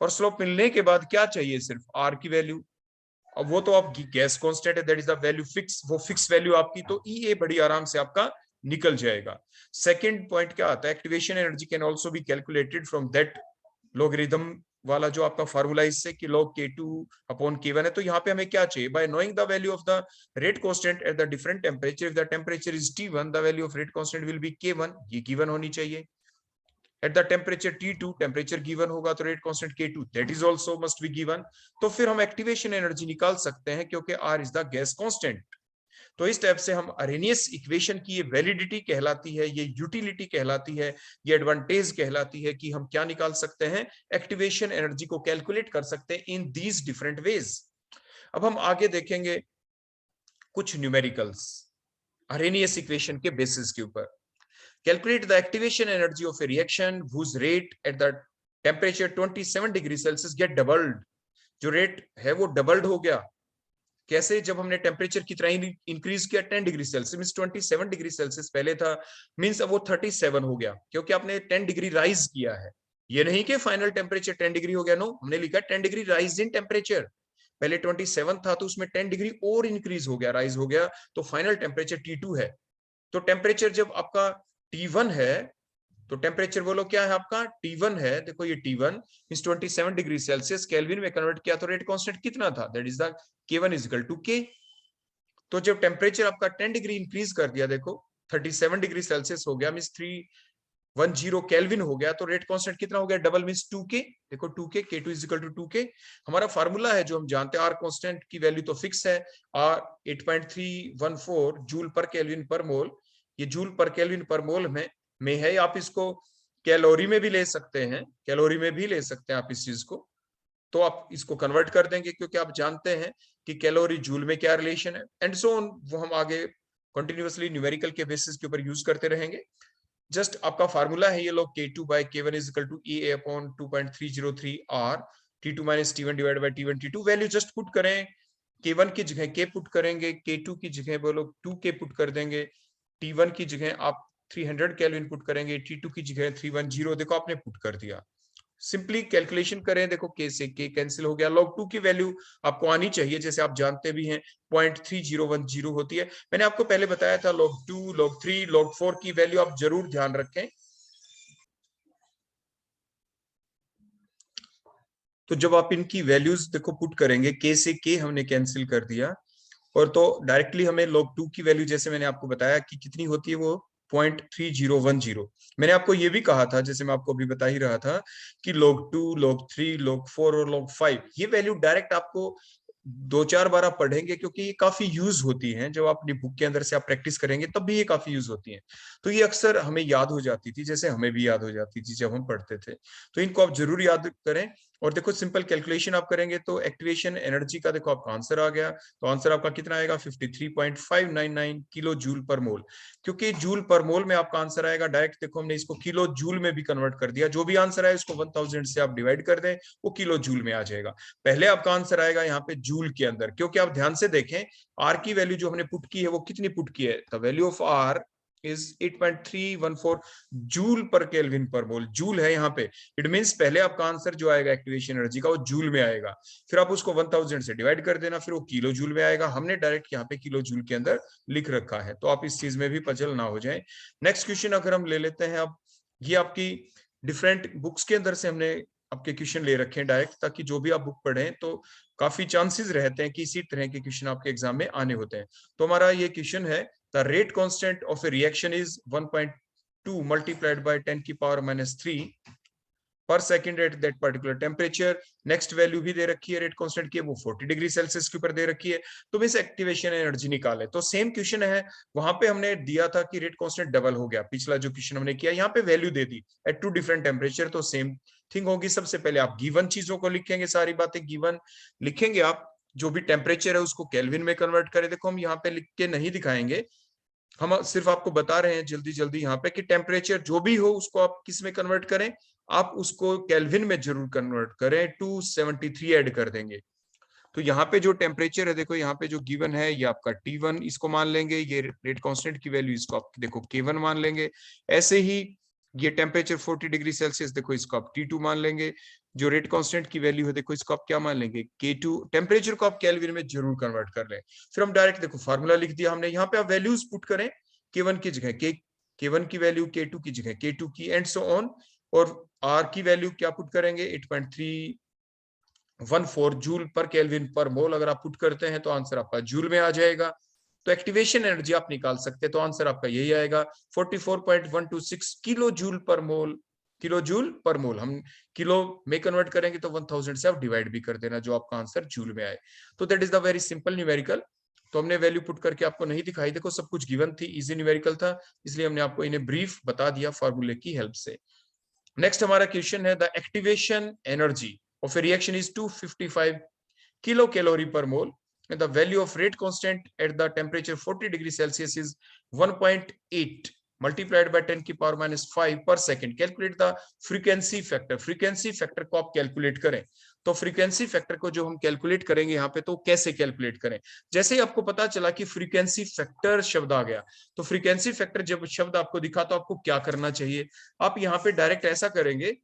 और स्लोप मिलने के बाद क्या चाहिए, सिर्फ आर की वैल्यू। अब वो तो आपकी गैस कांस्टेंट है, that is the value fix, वो फिक्स वैल्यू आपकी, तो ई ए बड़ी आराम से आपका निकल जाएगा। सेकंड पॉइंट क्या आता है, activation energy can also be calculated from that logarithm वाला जो आपका फार्मूला, इससे कि log k2 अपॉन k1 है। तो यहाँ पे हमें क्या चाहिए, bye knowing the value of the rate constant at the different temperature, if the temperature is T1 the value of rate constant will be k1, ये गिवन होनी चाहिए। At the temperature T2 temperature given होगा तो rate constant k2 that is also must be given. तो फिर हम activation energy निकाल सकते हैं, क्योंकि R is the gas constant. तो इस टाइप से हम अरेनियस इक्वेशन की ये वैलिडिटी कहलाती है, ये यूटिलिटी कहलाती है, ये एडवांटेज कहलाती है कि हम क्या निकाल सकते हैं, एक्टिवेशन एनर्जी को कैलकुलेट कर सकते हैं इन दीज डिफरेंट वेज। अब हम आगे देखेंगे कुछ न्यूमेरिकल्स अरेनियस इक्वेशन के बेसिस के ऊपर। Calculate the activation energy of a reaction whose rate at the temperature 27 degree Celsius get doubled. जो रेट है वो डबल्ड हो गया। कैसे, जब हमने टेम्परेचर की तरह इंक्रीज किया 10 degree Celsius, means 27 degree Celsius पहले था, मींस अब वो 37 हो गया, क्योंकि आपने 10 डिग्री राइज किया है। ये नहीं कि फाइनल टेम्परेचर 10 डिग्री हो गया, नो, हमने लिखा 10 डिग्री राइज इन टेम्परेचर। पहले 27 था तो उसमें 10 डिग्री और इंक्रीज हो गया, राइज हो गया, तो फाइनल टेम्परेचर T2 है। तो टेम्परेचर जब आपका T1 है, तो टेम्परेचर बोलो क्या है आपका, T1 है। देखो ये T1 means 27 degree Celsius, kelvin में कन्वर्ट किया तो रेट कांस्टेंट कितना था, that is the K1 is equal to K। तो जब टेम्परेचर आपका 10 डिग्री इंक्रीज कर दिया, देखो 37 डिग्री सेल्सियस हो गया, मींस 310 केल्विन हो गया, तो रेट कांस्टेंट कितना हो गया, डबल मींस 2K। देखो 2K, K2 is equal to 2K। हमारा फार्मूला है जो हम जानते हैं, आर कांस्टेंट की वैल्यू तो फिक्स है, are 8.314 joule per kelvin per mole. ये जूल पर केल्विन पर मोल में है। आप इसको कैलोरी में भी ले सकते हैं, कैलोरी में भी ले सकते हैं आप इस चीज को। तो आप इसको कन्वर्ट कर देंगे, क्योंकि आप जानते हैं कि कैलोरी जूल में क्या रिलेशन है, एंड सो ऑन। वो हम आगे कंटिन्यूअसली न्यूमेरिकल के बेसिस के ऊपर यूज करते रहेंगे। जस्ट आपका फार्मूला है ये लोग, K2 by K1 is equal to EA upon 2.303 R T2 minus T1 divided by T1 T2। Value just put करें, K1 की जगह K पुट करेंगे, K2 की जगह बोलो 2K पुट कर देंगे, T1 की जगह आप 300 केल्विन पुट करेंगे, T2 की जगह 310, देखो आपने पुट कर दिया। सिंपली कैलकुलेशन करें, देखो K से K कैंसिल हो गया। log 2 की वैल्यू आपको आनी चाहिए, जैसे आप जानते भी हैं 0.3010 होती है। मैंने आपको पहले बताया था log 2, log 3, log 4 की वैल्यू आप जरूर ध्यान रखें। तो जब आप इनकी वैल्यूज देखो पुट करेंगे, K से K हमने कैंसिल कर दिया, और तो डायरेक्टली हमें log 2 की वैल्यू, जैसे मैंने आपको बताया कि कितनी होती है, वो 0.3010। मैंने आपको ये भी कहा था, जैसे मैं आपको अभी बता ही रहा था, कि log 2, log 3, log 4 और log 5 ये वैल्यू डायरेक्ट आपको 2-4 बार आप पढ़ेंगे, क्योंकि ये काफी यूज होती हैं। जब आप अपनी बुक के अंदर से आप प्रैक्टिस करेंगे तब भी ये काफी यूज होती हैं। तो ये अक्सर हमें याद हो जाती थी, जैसे हमें भी याद हो जाती थी जब हम पढ़ते थे। तो इनको आप जरूर याद करें। और देखो सिंपल कैलकुलेशन आप करेंगे तो एक्टिवेशन एनर्जी का देखो आपका आंसर आ गया। तो आंसर आपका कितना आएगा, 53.599 किलो जूल पर मोल। क्योंकि जूल पर मोल में आपका आंसर आएगा, डायरेक्ट देखो हमने इसको किलो जूल में भी कन्वर्ट कर दिया। जो भी आंसर आए उसको 1000 से आप डिवाइड कर दें, वो किलो जूल में आ जाएगा। पहले आपका आंसर आएगा यहाँ पे जूल के अंदर, क्योंकि आप ध्यान से देखें आर की वैल्यू जो हमने पुट की है वो कितनी पुट की है, the value of R is 8.314 joule per kelvin per mole. Joule है यहाँ पे, इट मींस पहले आपका आंसर जो आएगा एक्टिवेशन एनर्जी का वो जूल में आएगा, फिर आप उसको 1000 से डिवाइड कर देना, फिर वो किलो जूल में आएगा। हमने डायरेक्ट यहाँ पे किलो जूल के अंदर लिख रखा है, तो आप इस चीज में भी पजल ना हो जाए। नेक्स्ट क्वेश्चन अगर हम ले लेते हैं, अब ये आपकी डिफरेंट बुक्स के अंदर से हमने आपके क्वेश्चन ले रखे हैं डायरेक्ट, ताकि जो भी आप बुक पढ़ें तो काफी चांसेस रहते हैं कि इसी तरह के क्वेश्चन आपके एग्जाम में आने होते हैं। तो हमारा ये क्वेश्चन है, the rate constant of a reaction is 1.2 multiplied by 10 की पावर -3 पर second at that particular temperature. Next value भी दे रखी है रेट कांस्टेंट की, वो 40 डिग्री सेल्सियस के ऊपर दे रखी है। तो इस एक्टिवेशन एनर्जी निकाले। तो सेम क्वेश्चन है, वहां पे हमने दिया था कि रेट कांस्टेंट डबल हो गया, पिछला जो क्वेश्चन हमने किया, यहाँ पे वैल्यू दे दी एट 2 डिफरेंट टेम्परेचर। तो सेम थिंग होगी। सबसे पहले आप गिवन चीजों को लिखेंगे, सारी बातें गिवन लिखेंगे आप। जो भी टेम्परेचर है उसको केल्विन में कन्वर्ट करें। देखो हम यहाँ पे लिख के नहीं दिखाएंगे, हम सिर्फ आपको बता रहे हैं जल्दी जल्दी यहाँ पे कि टेम्परेचर जो भी हो उसको आप किस में कन्वर्ट करें, आप उसको केल्विन में जरूर कन्वर्ट करें। 273 ऐड कर देंगे। तो यहाँ पे जो टेम्परेचर है, देखो यहाँ पे जो गिवन है ये आपका T1 इसको मान लेंगे, ये रेट कांस्टेंट की वैल्यू इसको आप देखो K1 मान लेंगे। ऐसे ही ये टेम्परेचर 40 डिग्री सेल्सियस, देखो इसको आप T2 मान लेंगे। जो रेट कांस्टेंट की वैल्यू है देखो इसको आप क्या मान लेंगे, K2। टेम्परेचर को आप केल्विन में जरूर कन्वर्ट कर लें। फिर हम डायरेक्ट देखो फार्मूला लिख दिया हमने, यहाँ पे आप वैल्यूज पुट करें, K1 की जगह K1 की वैल्यू, K2 की जगह K2 की, एंड सो ऑन। और R की वैल्यू क्या पुट करेंगे, 8.314 जूल पर केल्विन पर मोल। अगर आप पुट करते हैं तो आंसर आपका जूल में आ जाएगा। तो एक्टिवेशन एनर्जी आप निकाल सकते हैं, तो आंसर आपका यही आएगा 44.126 किलो जूल पर मोल। किलो जूल पर मोल, हम किलो में कन्वर्ट करेंगे तो 1000 से आप डिवाइड भी कर देना, जो आपका आंसर जूल में आए। तो that is the very simple numerical. तो हमने वैल्यू पुट करके आपको नहीं दिखाई, देखो सब कुछ गिवन थी, इजी न्यूमेरिकल था, इसलिए हमने आपको इन्हें ब्रीफ बता दिया फॉर्मूले की हेल्प से। नेक्स्ट हमारा क्वेश्चन है, the activation energy of a reaction is 255 kilocalorie per mole, and the value of rate constant at the temperature 40 degree Celsius is 1.8 multiplied by 10 की power -5 per second. Calculate the frequency factor. frequency factor को आप calculate करें। तो frequency factor को जो हम calculate करेंगे यहाँ पे, तो कैसे कैलकुलेट करें। जैसे ही आपको पता चला कि फ्रीक्वेंसी फैक्टर शब्द आ गया, तो फ्रीक्वेंसी फैक्टर जब शब्द आपको दिखा तो आपको क्या करना चाहिए, आप यहाँ पे डायरेक्ट ऐसा करेंगे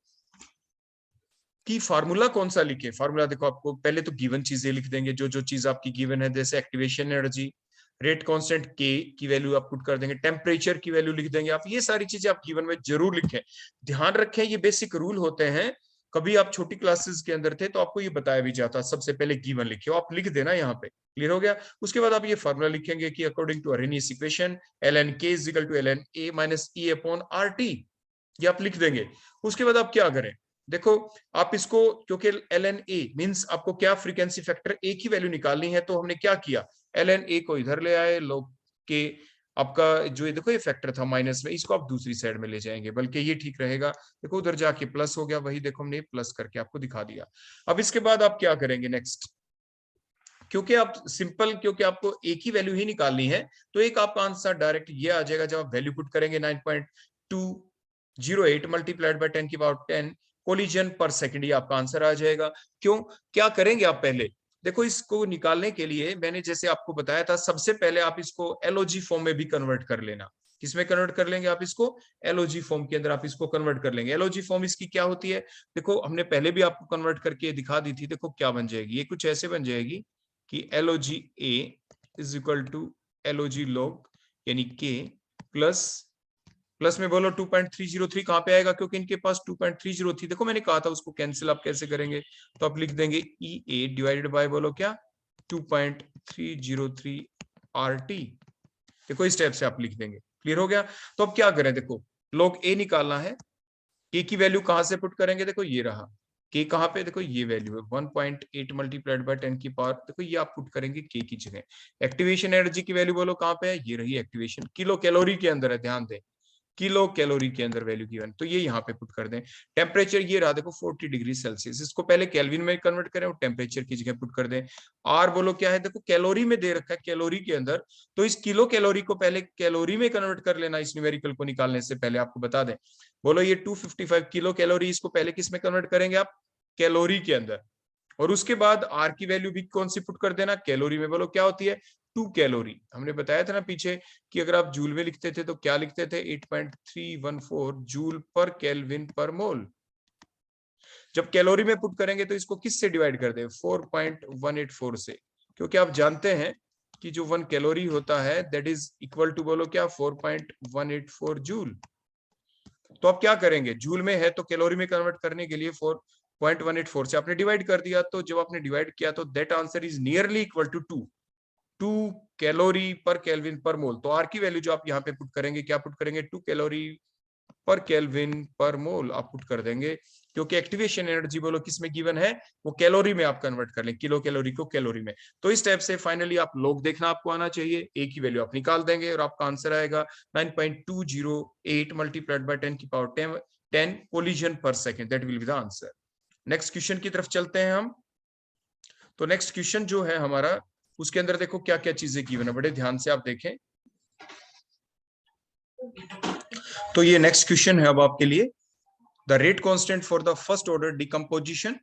कि फार्मूला कौन सा लिखे। फार्मूला देखो, आपको पहले तो गिवन चीजें लिख देंगे, जो जो चीज आपकी गिवन है, जैसे एक्टिवेशन एनर्जी, रेट कांस्टेंट के की वैल्यू आप पुट कर देंगे, टेम्परेचर की वैल्यू लिख देंगे आप। ये सारी चीजें आप गिवन में जरूर लिखें। ध्यान रखें ये बेसिक रूल होते हैं, कभी आप छोटी क्लासेस के अंदर थे तो आपको ये बताया भी जाता, सबसे पहले गिवन लिखे, आप लिख देना यहाँ पे। क्लियर हो गया। उसके बाद आप ये फार्मूला लिखेंगे कि according to Arrhenius equation ln k is equal to ln a minus e upon RT, ये आप लिख देंगे। उसके बाद आप क्या करें, देखो आप इसको, क्योंकि ln a मींस आपको क्या फ्रीक्वेंसी फैक्टर a की वैल्यू निकालनी है, तो हमने क्या किया, ln a को इधर ले आए, लोग के आपका जो ये देखो ये फैक्टर था माइनस में, इसको आप दूसरी साइड में ले जाएंगे, बल्कि ये ठीक रहेगा। देखो उधर जाके प्लस हो गया, वही देखो हमने प्लस करके आपको दिखा दिया। अब इसके बाद आप क्या करेंगे नेक्स्ट, क्योंकि आप सिंपल, क्योंकि आपको एक ही वैल्यू ही निकालनी है, तो एक आपका आंसर डायरेक्ट ये आ जाएगा। जब आप वैल्यू पुट करेंगे 9.208 मल्टीप्लाइड बाय 10 की पावर 10 कोलिजन पर सेकंड, ये आपका आंसर आ जाएगा। क्यों, क्या करेंगे आप पहले, देखो इसको निकालने के लिए मैंने जैसे आपको बताया था, सबसे पहले आप इसको एलओजी फॉर्म में भी कन्वर्ट कर लेना। किसमें कन्वर्ट कर लेंगे आप इसको, एलओजी फॉर्म के अंदर आप इसको कन्वर्ट कर लेंगे। एलओजी फॉर्म इसकी क्या होती है, देखो हमने पहले भी आपको कन्वर्ट करके दिखा दी थी। देखो क्या बन जाएगी, ये कुछ ऐसे बन जाएगी कि LOG A is equal to LOG log, यानी के प्लस प्लस में बोलो 2.303 कहां पे आएगा, क्योंकि इनके पास 2.30 थी। देखो मैंने कहा था उसको कैंसिल आप कैसे करेंगे, तो आप लिख देंगे ई ए डिवाइडेड बाय बोलो क्या 2.303 RT। देखो इस स्टेप से आप लिख देंगे। क्लियर हो गया। तो अब क्या करें, देखो लॉग ए निकालना है, के की वैल्यू कहां से पुट करेंगे, देखो ये रहा के कहां पे, देखो ये वैल्यू है 1.8 मल्टीप्लाइड बाय 10 की पावर, देखो ये आप पुट करेंगे के की जगह। एक्टिवेशन एनर्जी की वैल्यू बोलो कहां पे है, ये रही एक्टिवेशन, किलो कैलोरी के अंदर है, ध्यान दें किलो कैलोरी के अंदर वैल्यू गिवन, तो ये यहाँ पे पुट कर दें। टेम्परेचर ये रहा देखो 40 डिग्री सेल्सियस, इसको पहले केल्विन में कन्वर्ट करें और टेम्परेचर की जगह पुट कर दें। आर बोलो क्या है, देखो कैलोरी में दे रखा है, कैलोरी के अंदर, तो इस किलो कैलोरी को पहले कैलोरी में कन्वर्ट कर लेना, इस न्यूमेरिकल को निकालने से पहले आपको बता दें। बोलो ये 255 किलो कैलोरी, इसको पहले किस में कन्वर्ट करेंगे आप, कैलोरी के अंदर, और उसके बाद आर की वैल्यू भी कौन सी पुट कर देना, कैलोरी में। बोलो क्या होती है 2 कैलोरी। हमने बताया था ना पीछे कि अगर आप जूल में लिखते थे तो क्या लिखते थे, 8.314 जूल पर केल्विन पर मोल। जब कैलोरी में पुट करेंगे तो इसको किस से डिवाइड कर दे, 4.184 से, क्योंकि आप जानते हैं कि जो 1 कैलोरी होता है दैट इज इक्वल टू बोलो क्या 4.184 जूल। तो आप क्या करेंगे, जूल में है तो कैलोरी में कन्वर्ट करने के लिए 4.184 से आपने डिवाइड कर दिया, तो जब आपने डिवाइड किया तो that answer is nearly equal to 2 calorie per kelvin per mole. तो आर की वैल्यू जो आप यहाँ पे पुट करेंगे, क्या पुट करेंगे, 2 कैलोरी पर केल्विन पर मोल आप पुट कर देंगे, क्योंकि एक्टिवेशन एनर्जी बोलो किस में गिवन है, वो कैलोरी में आप कन्वर्ट कर लें, किलो कैलोरी को कैलोरी में। तो इस टाइप से फाइनली आप लोग देखना आपको आना चाहिए, ए की वैल्यू आप निकाल देंगे और आपका आंसर आएगा 9.208 मल्टीप्लाइड बाय 10 की पावर 10 कोलिजन पर second, that will be the answer. Next question की तरफ चलते हैं हम। तो नेक्स्ट क्वेश्चन जो है हमारा, उसके अंदर देखो क्या क्या चीजें गिवन है, बड़े ध्यान से आप देखें। तो ये नेक्स्ट क्वेश्चन है अब आपके लिए, the rate constant for the first order decomposition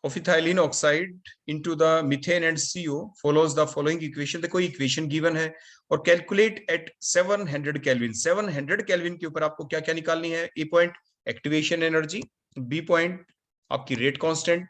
of ethylene oxide into the methane and CO follows the following equation। देखो इक्वेशन गिवन है और कैलकुलेट एट 700 केल्विन। 700 केल्विन के ऊपर आपको क्या क्या निकालनी है, A point activation energy, B point आपकी रेट कांस्टेंट,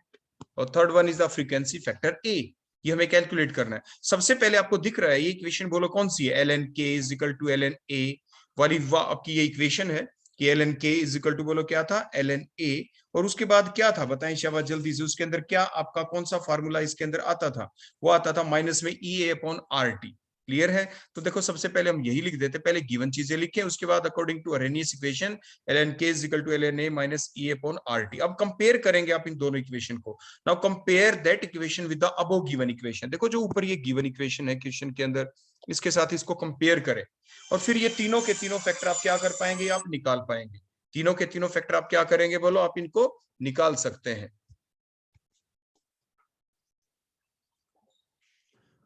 और third one is the frequency factor A. ये हमें कैलकुलेट करना है। सबसे पहले आपको दिख रहा है ये इक्वेशन, बोलो कौन सी है, ln k is equal to ln a वाली आपकी ये इक्वेशन है कि ln k is equal to बोलो क्या था, ln a। और उसके बाद क्या था बताएं शाबाश जल्दी से, उसके अंदर क्या आपका कौन सा फार्मूला इसके अंदर आता था, वो आता था माइनस में EA अपॉन RT। क्लियर है। तो देखो सबसे पहले हम यही लिख देते, पहले गिवन चीजें लिखें, उसके बाद according to Arrhenius equation ln k is equal to ln a minus E upon RT। अब कंपेयर करेंगे आप इन दोनों इक्वेशन को। Now compare that equation with the above given equation. देखो जो ऊपर ये गिवन इक्वेशन है क्वेश्चन के अंदर, इसके साथ इसको कंपेयर करें, और फिर ये तीनों के तीनों फैक्टर आप क्या कर पाएंगे, आप निकाल पाएंगे। तीनों के तीनों फैक्टर आप क्या करेंगे बोलो, आप इनको निकाल सकते हैं।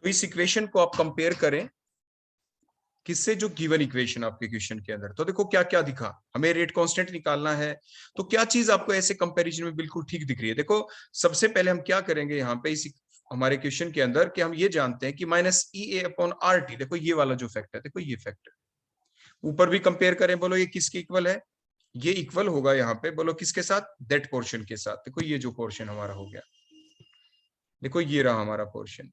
तो इस इक्वेशन को आप कंपेयर करें किससे, जो गिवन इक्वेशन आपके क्वेश्चन के अंदर। तो देखो क्या क्या दिखा, हमें रेट कांस्टेंट निकालना है। तो क्या चीज आपको ऐसे कंपैरिजन में बिल्कुल ठीक दिख रही है, देखो सबसे पहले हम क्या करेंगे यहाँ पे इस हमारे क्वेश्चन के अंदर, कि हम ये जानते हैं कि माइनस EA अपॉन RT, देखो ये वाला जो फैक्टर, देखो ये फैक्टर ऊपर भी कंपेयर करें, बोलो ये किसके इक्वल है, ये इक्वल होगा यहाँ पे बोलो किसके साथ, दैट पोर्शन के साथ। देखो ये जो पोर्शन हमारा हो गया, देखो ये रहा हमारा पोर्शन,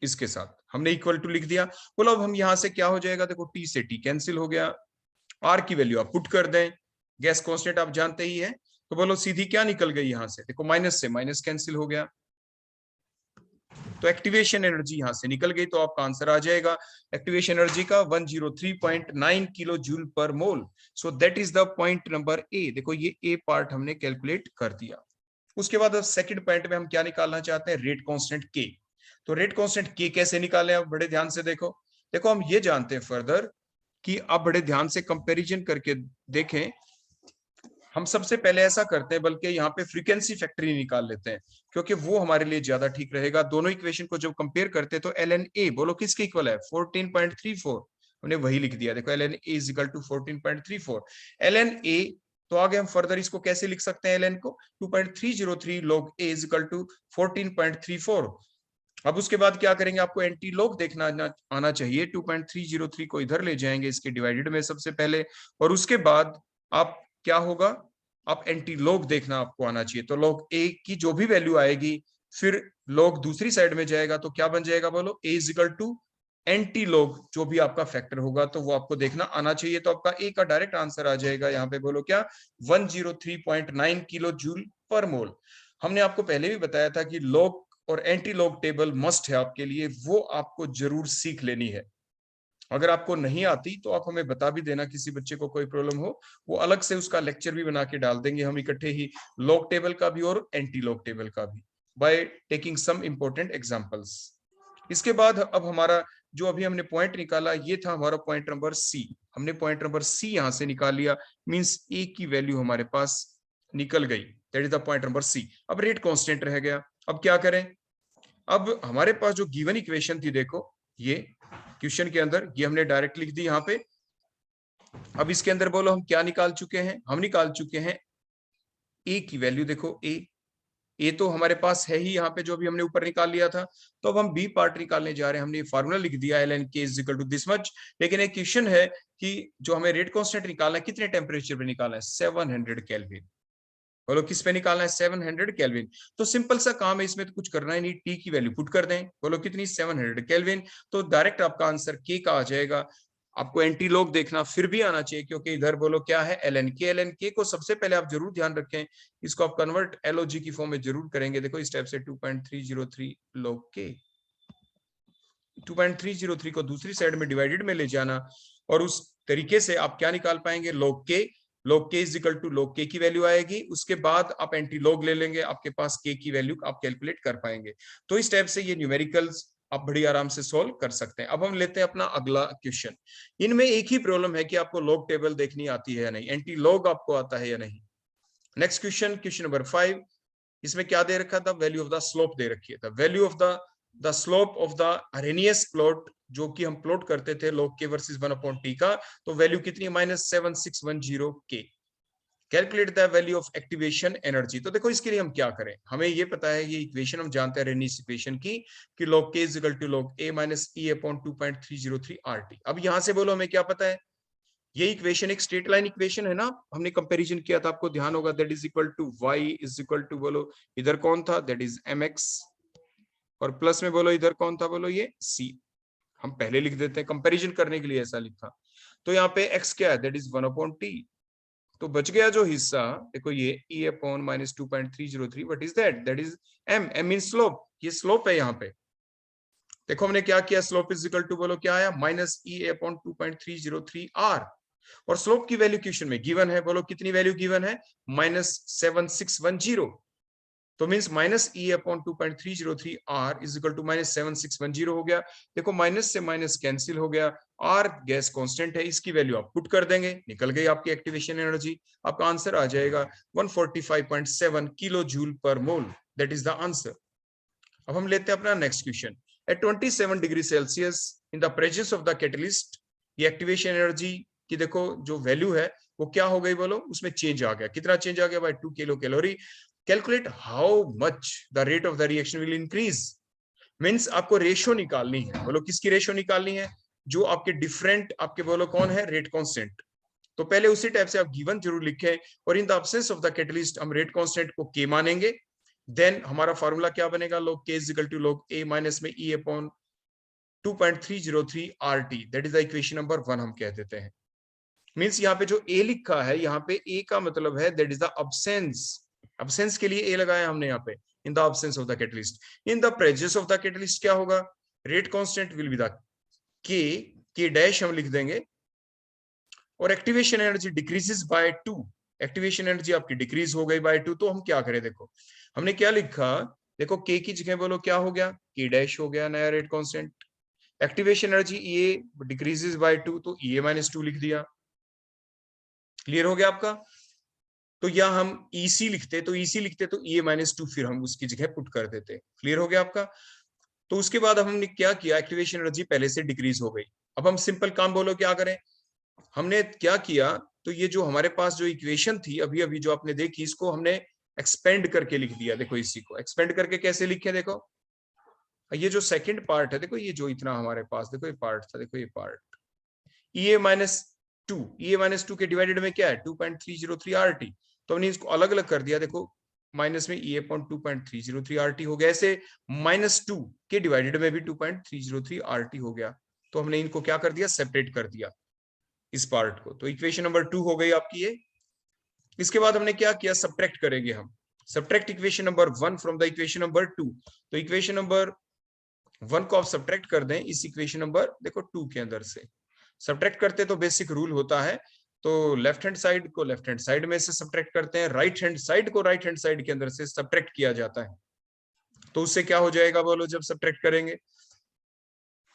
इसके साथ हमने इक्वल टू लिख दिया। बोलो अब हम यहां से क्या हो जाएगा, देखो T से T कैंसिल हो गया, R की वैल्यू आप पुट कर दें, गैस कांस्टेंट आप जानते ही है, तो बोलो सीधी क्या निकल गई यहां से, देखो माइनस से माइनस कैंसिल हो गया, तो एक्टिवेशन एनर्जी यहां से निकल गई। तो आपका आंसर आ जाएगा एक्टिवेशन एनर्जी का 103.9 kilo joule per mole. So that is the point number A. देखो ये ए पार्ट हमने कैलकुलेट कर दिया। उसके बाद सेकंड पॉइंट में हम क्या निकालना चाहते हैं, रेट कांस्टेंट के। तो रेट कांस्टेंट के कैसे निकालें, आप बड़े ध्यान से देखो। देखो हम ये जानते हैं फर्दर कि आप बड़े ध्यान से कंपैरिजन करके देखें, हम सबसे पहले ऐसा करते हैं, बल्कि यहाँ पे फ्रीक्वेंसी फैक्टर ही निकाल लेते हैं, क्योंकि वो हमारे लिए ज्यादा ठीक रहेगा। दोनों इक्वेशन को जब कंपेयर करते हैं तो ln a बोलो किसके इक्वल है, 14.34, हमने वही लिख दिया। देखो ln a is equal to 14.34 ln a। तो आगे हम फर्दर इसको कैसे लिख सकते हैं, ln को 2.303 log a is equal to 14.34। अब उसके बाद क्या करेंगे, आपको एंटी लॉग देखना आना चाहिए। 2.303 को इधर ले जाएंगे इसके डिवाइडेड में सबसे पहले, और उसके बाद आप क्या होगा, आप एंटी लॉग देखना आपको आना चाहिए। तो लॉग ए की जो भी वैल्यू आएगी, फिर लॉग दूसरी साइड में जाएगा, तो क्या बन जाएगा बोलो, A is equal to antilog जो भी आपका फैक्टर होगा, तो वो आपको देखना आना चाहिए। तो आपका ए का डायरेक्ट आंसर आ जाएगा यहाँ पे, बोलो क्या, 103.9 किलो जूल पर मोल। हमने आपको पहले भी बताया था कि लॉग और एंटी लॉग टेबल मस्ट है आपके लिए, वो आपको जरूर सीख लेनी है। अगर आपको नहीं आती तो आप हमें बता भी देना, किसी बच्चे को कोई प्रॉब्लम हो, वो अलग से उसका लेक्चर भी बना के डाल देंगे हम इकट्ठे ही, लॉग टेबल का भी और एंटी लॉग टेबल का भी, by taking some important examples. इसके बाद अब हमारा जो अभी हमने पॉइंट निकाला, ये था हमारा पॉइंट नंबर सी। हमने पॉइंट नंबर सी यहां से निकाल लिया, मींस ए की वैल्यू हमारे पास निकल गई, that is the point number C. अब रेट कांस्टेंट रह गया, अब क्या करें। अब हमारे पास जो गिवन इक्वेशन थी, देखो ये क्वेश्चन के अंदर ये हमने डायरेक्ट लिख दी यहाँ पे। अब इसके अंदर बोलो हम क्या निकाल चुके हैं, हम निकाल चुके हैं ए की वैल्यू। देखो ए तो हमारे पास है ही यहाँ पे, जो भी हमने ऊपर निकाल लिया था। तो अब हम बी पार्ट निकालने जा रहे हैं। हमने फार्मूला लिख दिया ln k is equal to this much, लेकिन एक क्वेश्चन है कि जो हमें रेट कांस्टेंट निकालना है, कितने टेम्परेचर पे निकालना है, 700 केल्विन। बोलो किस पे निकालना है, 700 केल्विन। तो सिंपल सा काम है, इसमें तो कुछ करना ही नहीं, टी की वैल्यू पुट कर दें। बोलो कितनी, 700 केल्विन। तो डायरेक्ट आपका आंसर के का आ जाएगा। आपको एंटी लॉग देखना फिर भी आना चाहिए, क्योंकि इधर बोलो क्या है, ln k को सबसे पहले आप जरूर ध्यान रखें, इसको आप कन्वर्ट LOG की फॉर्म में जरूर करेंगे। देखो इस टाइप से 2.303 log k, 2.303 को दूसरी साइड में डिवाइडेड में ले जाना, और उस तरीके से आप क्या निकाल पाएंगे, log k is equal to log k की वैल्यू आएगी, उसके बाद आप एंटी लॉग ले लेंगे, आपके पास k की वैल्यू आप कैलकुलेट कर पाएंगे। तो इस टाइप से ये न्यूमेरिकल्स आप बड़ी आराम से सॉल्व कर सकते हैं। अब हम लेते हैं अपना अगला क्वेश्चन। इनमें एक ही प्रॉब्लम है कि आपको लॉग टेबल देखनी आती है या नहीं, एंटी लॉग आपको आता है या नहीं। नेक्स्ट क्वेश्चन, क्वेश्चन नंबर 5, इसमें क्या दे रखा था, वैल्यू ऑफ द स्लोप दे रखी है। Value of the slope of the Arrhenius plot, जो कि हम प्लॉट करते थे log k वर्सेस 1/t का, तो वैल्यू कितनी है, -7610 k। Calculate the value of activation energy. तो देखो इसके लिए हम क्या करें, हमें ये पता है, ये इक्वेशन हम जानते हैं अरेनियस इक्वेशन की, कि log k is equal to log a minus e upon 2.303 RT। अब यहां से बोलो हमें क्या पता है, ये इक्वेशन एक स्ट्रेट लाइन इक्वेशन है ना, हमने कंपैरिजन किया था, आपको ध्यान होगा, that is equal to y is equal to, बोलो इधर कौन था, दैट इज mx, और प्लस में बोलो इधर कौन था, बोलो ये c। हम पहले लिख देते हैं कंपैरिजन करने के लिए, ऐसा लिखा। तो यहाँ पे x क्या है, दैट इज 1/t। तो बच गया जो हिस्सा, देखो ये e upon minus 2.303, what is that, that is m। m mean slope, ये स्लोप है यहाँ पे। देखो हमने क्या किया, स्लोप इज इक्वल टू, बोलो क्या आया, माइनस e अपॉन 2.303 r, और स्लोप की वैल्यू क्वेश्चन में गिवन है, बोलो कितनी वैल्यू गिवन है, -7610। तो means minus e upon 2.303 r is equal to -7610 हो गया। देखो माइनस से माइनस कैंसिल हो गया, r गैस कांस्टेंट है, इसकी वैल्यू आप पुट कर देंगे, निकल गई आपकी एक्टिवेशन एनर्जी। आपका आंसर आ जाएगा 145.7 kilo joule per mole, that is the answer. अब हम लेते हैं अपना next question. At 27 degree Celsius in the presence of the catalyst, ये एक्टिवेशन एनर्जी की देखो जो वैल्यू है वो क्या हो गई, बोलो उसमें चेंज आ गया, कितना चेंज आ गया भाई, 2 kilo calorie. Calculate how much the rate of the reaction will increase. Means आपको रेशियो निकालनी है, बोलो किसकी रेशियो निकालनी है, जो आपके डिफरेंट, आपके बोलो कौन है, रेट कांस्टेंट। तो पहले उसी टाइप से आप गिवन जरूर लिखे, और in the absence of the catalyst हम रेट कांस्टेंट को k मानेंगे। देन हमारा फॉर्मूला क्या बनेगा, log k is equal to log a minus में e upon 2.303 RT, that is the equation number 1 हम कह देते हैं। मींस यहाँ पे जो a लिखा है, यहाँ पे a का मतलब है that is the absence, absence के लिए a लगाया हमने यहाँ पे, in the absence of the catalyst. In the presence of the catalyst क्या होगा, rate constant will be the k dash हम लिख देंगे, और activation energy decreases by 2, activation energy आपकी डिक्रीज हो गई बाय 2। तो हम क्या करें, देखो हमने क्या लिखा, देखो k की जगह बोलो क्या हो गया, k डैश हो गया नया rate constant, activation energy E decreases by 2, तो E माइनस 2 लिख दिया। क्लियर हो गया आपका। तो या हम EC लिखते, तो EC लिखते तो E माइनस 2 फिर हम उसकी जगह पुट कर देते। क्लियर हो गया आपका। तो उसके बाद हमने क्या किया, एक्टिवेशन एनर्जी पहले से डिक्रीज हो गई। अब हम सिंपल काम बोलो क्या करें, हमने क्या किया, तो ये जो हमारे पास जो इक्वेशन थी अभी अभी जो आपने देखी, इसको हमने एक्सपेंड करके लिख दिया। देखो इसी को एक्सपेंड करके कैसे लिखे, देखो ये जो सेकंड पार्ट है, देखो ये जो इतना हमारे पास, देखो ये पार्ट था, देखो ये पार्ट E माइनस 2 के डिवाइडेड में क्या है 2.303 RT, तो हमने इसको अलग अलग कर दिया। देखो माइनस में E अपॉन 2.303 RT हो गया, ऐसे -2 के डिवाइडेड में भी 2.303 RT हो गया। तो हमने इनको क्या कर दिया, सेपरेट कर दिया इस पार्ट को। तो इक्वेशन नंबर 2 हो गई आपकी ये। इसके बाद हमने क्या किया, सब्ट्रैक्ट करेंगे हम, subtract equation number 1 from the equation number 2। तो इक्वेशन नंबर 1 को आप सब्ट्रैक्ट कर दें इस इक्वेशन नंबर देखो 2 के अंदर से। सब्ट्रैक्ट करते तो बेसिक रूल होता है, तो लेफ्ट हैंड साइड को लेफ्ट हैंड साइड में से सब्ट्रैक्ट करते हैं, राइट हैंड साइड को राइट हैंड साइड के अंदर से सब्ट्रैक्ट किया जाता है। तो उससे क्या हो जाएगा, बोलो जब सब्ट्रैक्ट करेंगे,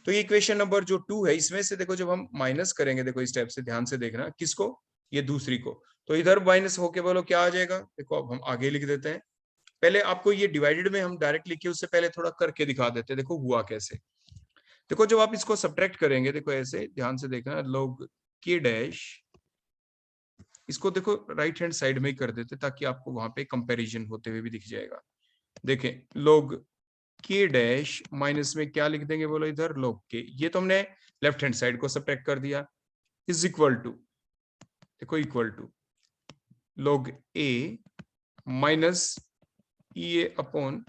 तो ये इक्वेशन नंबर जो 2 है, इसमें से देखो जब हम माइनस करेंगे, देखो इस स्टेप से ध्यान से देखना, किसको, ये दूसरी को, तो इधर माइनस होके बोलो क्या आ जाएगा। देखो अब हम आगे लिख देते हैं, पहले आपको ये डिवाइडेड में हम डायरेक्ट लिखे, उससे पहले थोड़ा करके दिखा देते हैं, देखो हुआ कैसे। देखो जब आप इसको सब्ट्रैक्ट करेंगे, देखो ऐसे ध्यान से देखना, log k डैश, इसको देखो राइट हैंड साइड में ही कर देते ताकि आपको वहां पे कंपैरिजन होते हुए भी दिख जाएगा। देखें log k डैश माइनस में क्या लिख देंगे, बोलो इधर log k, ये तो हमने लेफ्ट हैंड साइड को सब्ट्रैक्ट कर दिया, इज इक्वल टू, देखो equal to log a minus e upon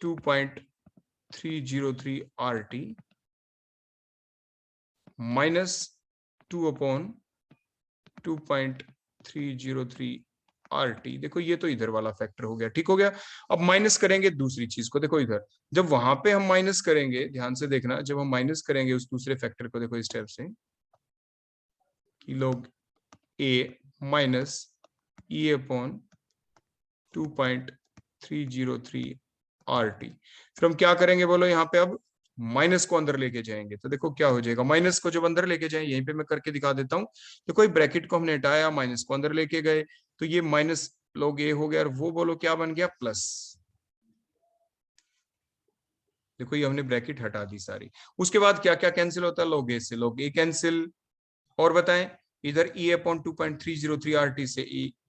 2.303 RT minus 2 upon 2.303 RT। देखो ये तो इधर वाला फैक्टर हो गया, ठीक हो गया। अब माइनस करेंगे दूसरी चीज को, देखो इधर जब वहां पे हम माइनस करेंगे, ध्यान से देखना, जब हम माइनस करेंगे उस दूसरे फैक्टर को, देखो इस टाइप से, कि log A minus E upon 2.303 RT। फिर हम क्या करेंगे बोलो, यहाँ पे अब माइनस को अंदर लेके जाएंगे तो देखो क्या हो जाएगा। माइनस को जब अंदर लेके जाए, यहीं पे मैं करके दिखा देता हूं। तो कोई ब्रैकेट को हमने हटाया, माइनस को अंदर लेके गए, तो ये माइनस log A हो गया, और वो बोलो क्या बन गया, प्लस। देखो ये हमने ब्रैकेट हटा दी सारी। उसके बाद क्या क्या कैंसिल होता है, log A से log A कैंसिल, और बताएं इधर E अपॉन 2.303 RT से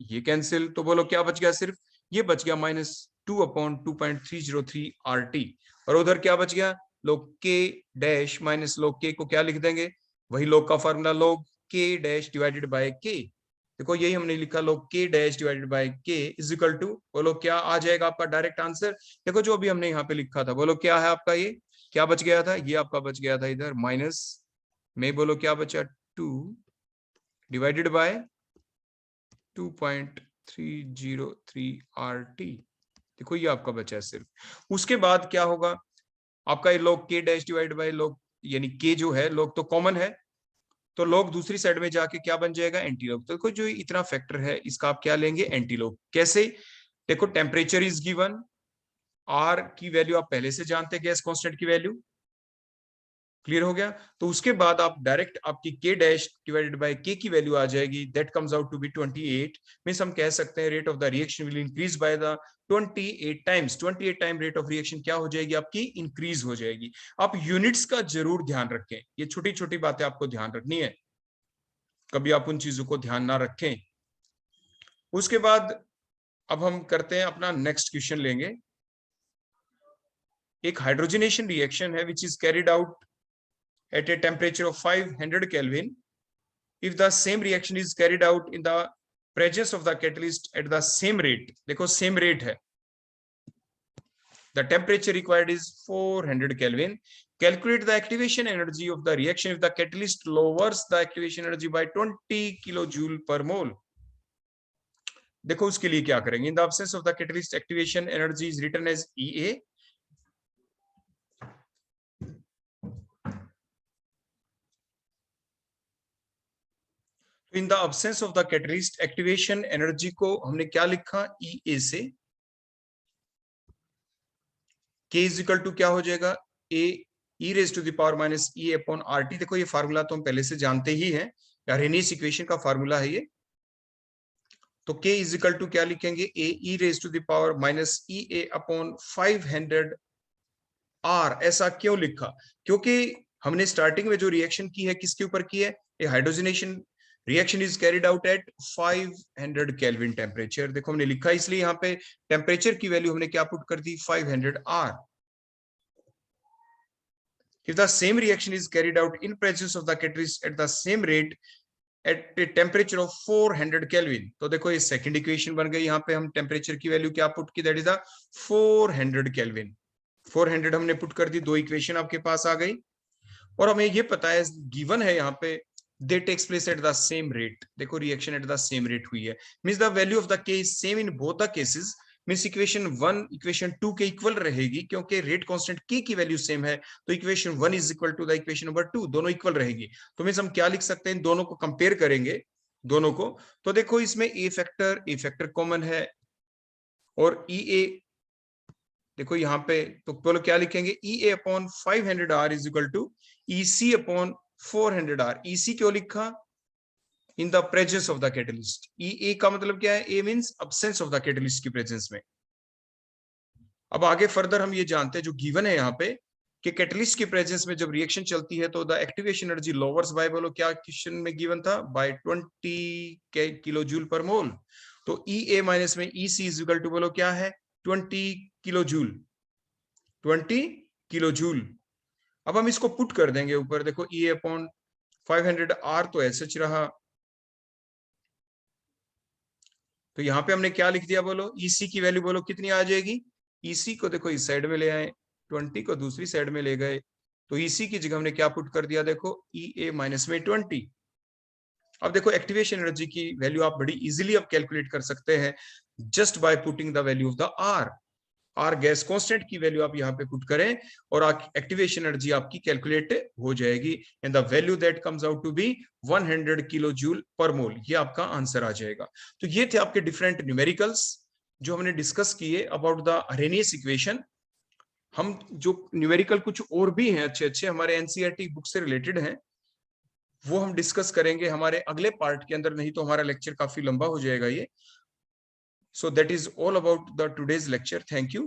ये कैंसिल, तो बोलो क्या बच गया, सिर्फ ये बच गया माइनस 2 अपॉन 2.303 RT। और उधर क्या बच गया, log K dash minus log K को क्या लिख देंगे, वही log का formula, log K dash divided by K। देखो यही हमने लिखा, log K dash divided by K is equal to, बोलो क्या आ जाएगा आपका डायरेक्ट आंसर। देखो जो अभी हमने यहाँ पे लिखा था, बोलो क्या है आपका, ये क्या बच गया था, ये आपका बच गया था इधर माइनस में, बोलो क्या बचा, 2 डिवाइडेड बाय 2.303 RT। देखो ये आपका बचा है सिर्फ। उसके बाद क्या होगा आपका, ये log K dash divide by log, यानी K जो है log तो कॉमन है, तो log दूसरी साइड में जाके क्या बन जाएगा, एंटी log। तो देखो जो इतना फैक्टर है इसका आप क्या लेंगे, एंटी log। कैसे, देखो टेम्परेचर इज गिवन, R की वैल्यू आप पहले से जानते, गैस कांस्टेंट की वैल्यू, क्लियर हो गया। तो उसके बाद आप डायरेक्ट आपकी K dash divided by K की वैल्यू आ जाएगी, that comes out to be 28। Means हम कह सकते हैं rate of the reaction will increase by the 28 times. 28 time rate of reaction क्या हो जाएगी आपकी, इंक्रीज हो जाएगी। आप यूनिट्स का जरूर ध्यान रखें, ये छोटी छोटी बातें आपको ध्यान रखनी है, कभी आप उन चीजों को ध्यान ना रखें। उसके बाद अब हम करते हैं अपना नेक्स्ट क्वेश्चन लेंगे। एक हाइड्रोजनेशन रिएक्शन है which is carried out at a temperature of 500 Kelvin. If the same reaction is carried out in the presence of the catalyst at the same rate, देखो same rate है, the temperature required is 400 Kelvin. Calculate the activation energy of the reaction if the catalyst lowers the activation energy by 20 kilojoule per mole. देखो उसके लिए क्या करेंगे, in the absence of the catalyst, activation energy is written as EA. In the absence of the catalyst, activation energy को हमने क्या लिखा, E से, K इज इक्वल टू क्या हो जाएगा, A E raise to the power minus E upon RT। देखो ये फार्मूला तो हम पहले से जानते ही हैं, अरेनियस इक्वेशन का फार्मूला है ये। तो K इज इक्वल टू क्या लिखेंगे, A E raise to the power minus EA upon 500 R। ऐसा क्यों लिखा, क्योंकि हमने स्टार्टिंग में जो रिएक्शन की है किसके ऊपर की है, ये hydrogenation reaction is carried out at 500 kelvin temperature. देखो हमने लिखा इसलिए यहाँ पे टेम्परेचर की वैल्यू हमने क्या पुट कर दी, 500 R। If the same reaction is carried out in presence of the catalyst at the same rate at a temperature of 400 Kelvin, तो देखो ये सेकंड इक्वेशन बन गई। यहाँ पे हम टेम्परेचर की वैल्यू क्या पुट की, दैट इज द 400 केल्विन। 400 हमने पुट कर दी, दो इक्वेशन आपके पास आ गई। और हमें ये पता है, गिवन है यहाँ पे, they takes place at the same rate। देखो reaction at the same rate हुई है, means the value of the K is same in both the cases. Means equation 1 equation 2 के इक्वल रहेगी, क्योंकि रेट कांस्टेंट K की value same है, तो equation 1 is equal to the equation number 2, दोनों equal रहेगी। तो मींस हम क्या लिख सकते हैं, दोनों को कंपेयर करेंगे दोनों को। तो देखो इसमें ए फैक्टर कॉमन है, और EA देखो यहाँ पे, तो बोलो क्या लिखेंगे, EA upon 500 R is equal to EC upon 400 R। EC क्यों लिखा, in the presence of the catalyst. EA का मतलब क्या है, A means absence of the catalyst की प्रेजेंस में। अब आगे फर्दर हम ये जानते हैं, जो गिवन है यहाँ पे, कि कैटलिस्ट की प्रेजेंस में जब रिएक्शन चलती है तो the activation energy lowers by, बोलो क्या क्वेश्चन में गिवन था, bye 20 kilo joule per mole. तो EA माइनस में EC इज इक्वल टू, बोलो क्या है, 20 किलो जूल, 20 किलो जूल। अब हम इसको पुट कर देंगे ऊपर, देखो EA अपॉन 500 R तो ऐसा रहा, तो यहाँ पे हमने क्या लिख दिया, बोलो EC की वैल्यू बोलो कितनी आ जाएगी। EC को देखो इस साइड में ले आए, 20 को दूसरी साइड में ले गए, तो EC की जगह हमने क्या पुट कर दिया, देखो EA माइनस में 20। अब देखो एक्टिवेशन एनर्जी की वैल्यू आप बड़ी इजीली अब कैलकुलेट कर सकते हैं, just by putting the value of the R। R gas constant की वैल्यू आप यहाँ पे पुट करें और एक्टिवेशन एनर्जी आपकी कैलकुलेट हो जाएगी and the value that comes out to be 100 kilo joule per mole, ये आपका आंसर आ जाएगा। तो ये थे आपके डिफरेंट न्यूमेरिकल्स जो हमने डिस्कस किए अबाउट द अरेनियस इक्वेशन। हम जो न्यूमेरिकल कुछ और भी हैं अच्छे अच्छे हमारे एनसीईआरटी बुक से रिलेटेड हैं, वो हम डिस्कस करेंगे हमारे अगले पार्ट के अंदर, नहीं तो हमारा लेक्चर काफी लंबा हो जाएगा ये। So that is all about the today's lecture. Thank you.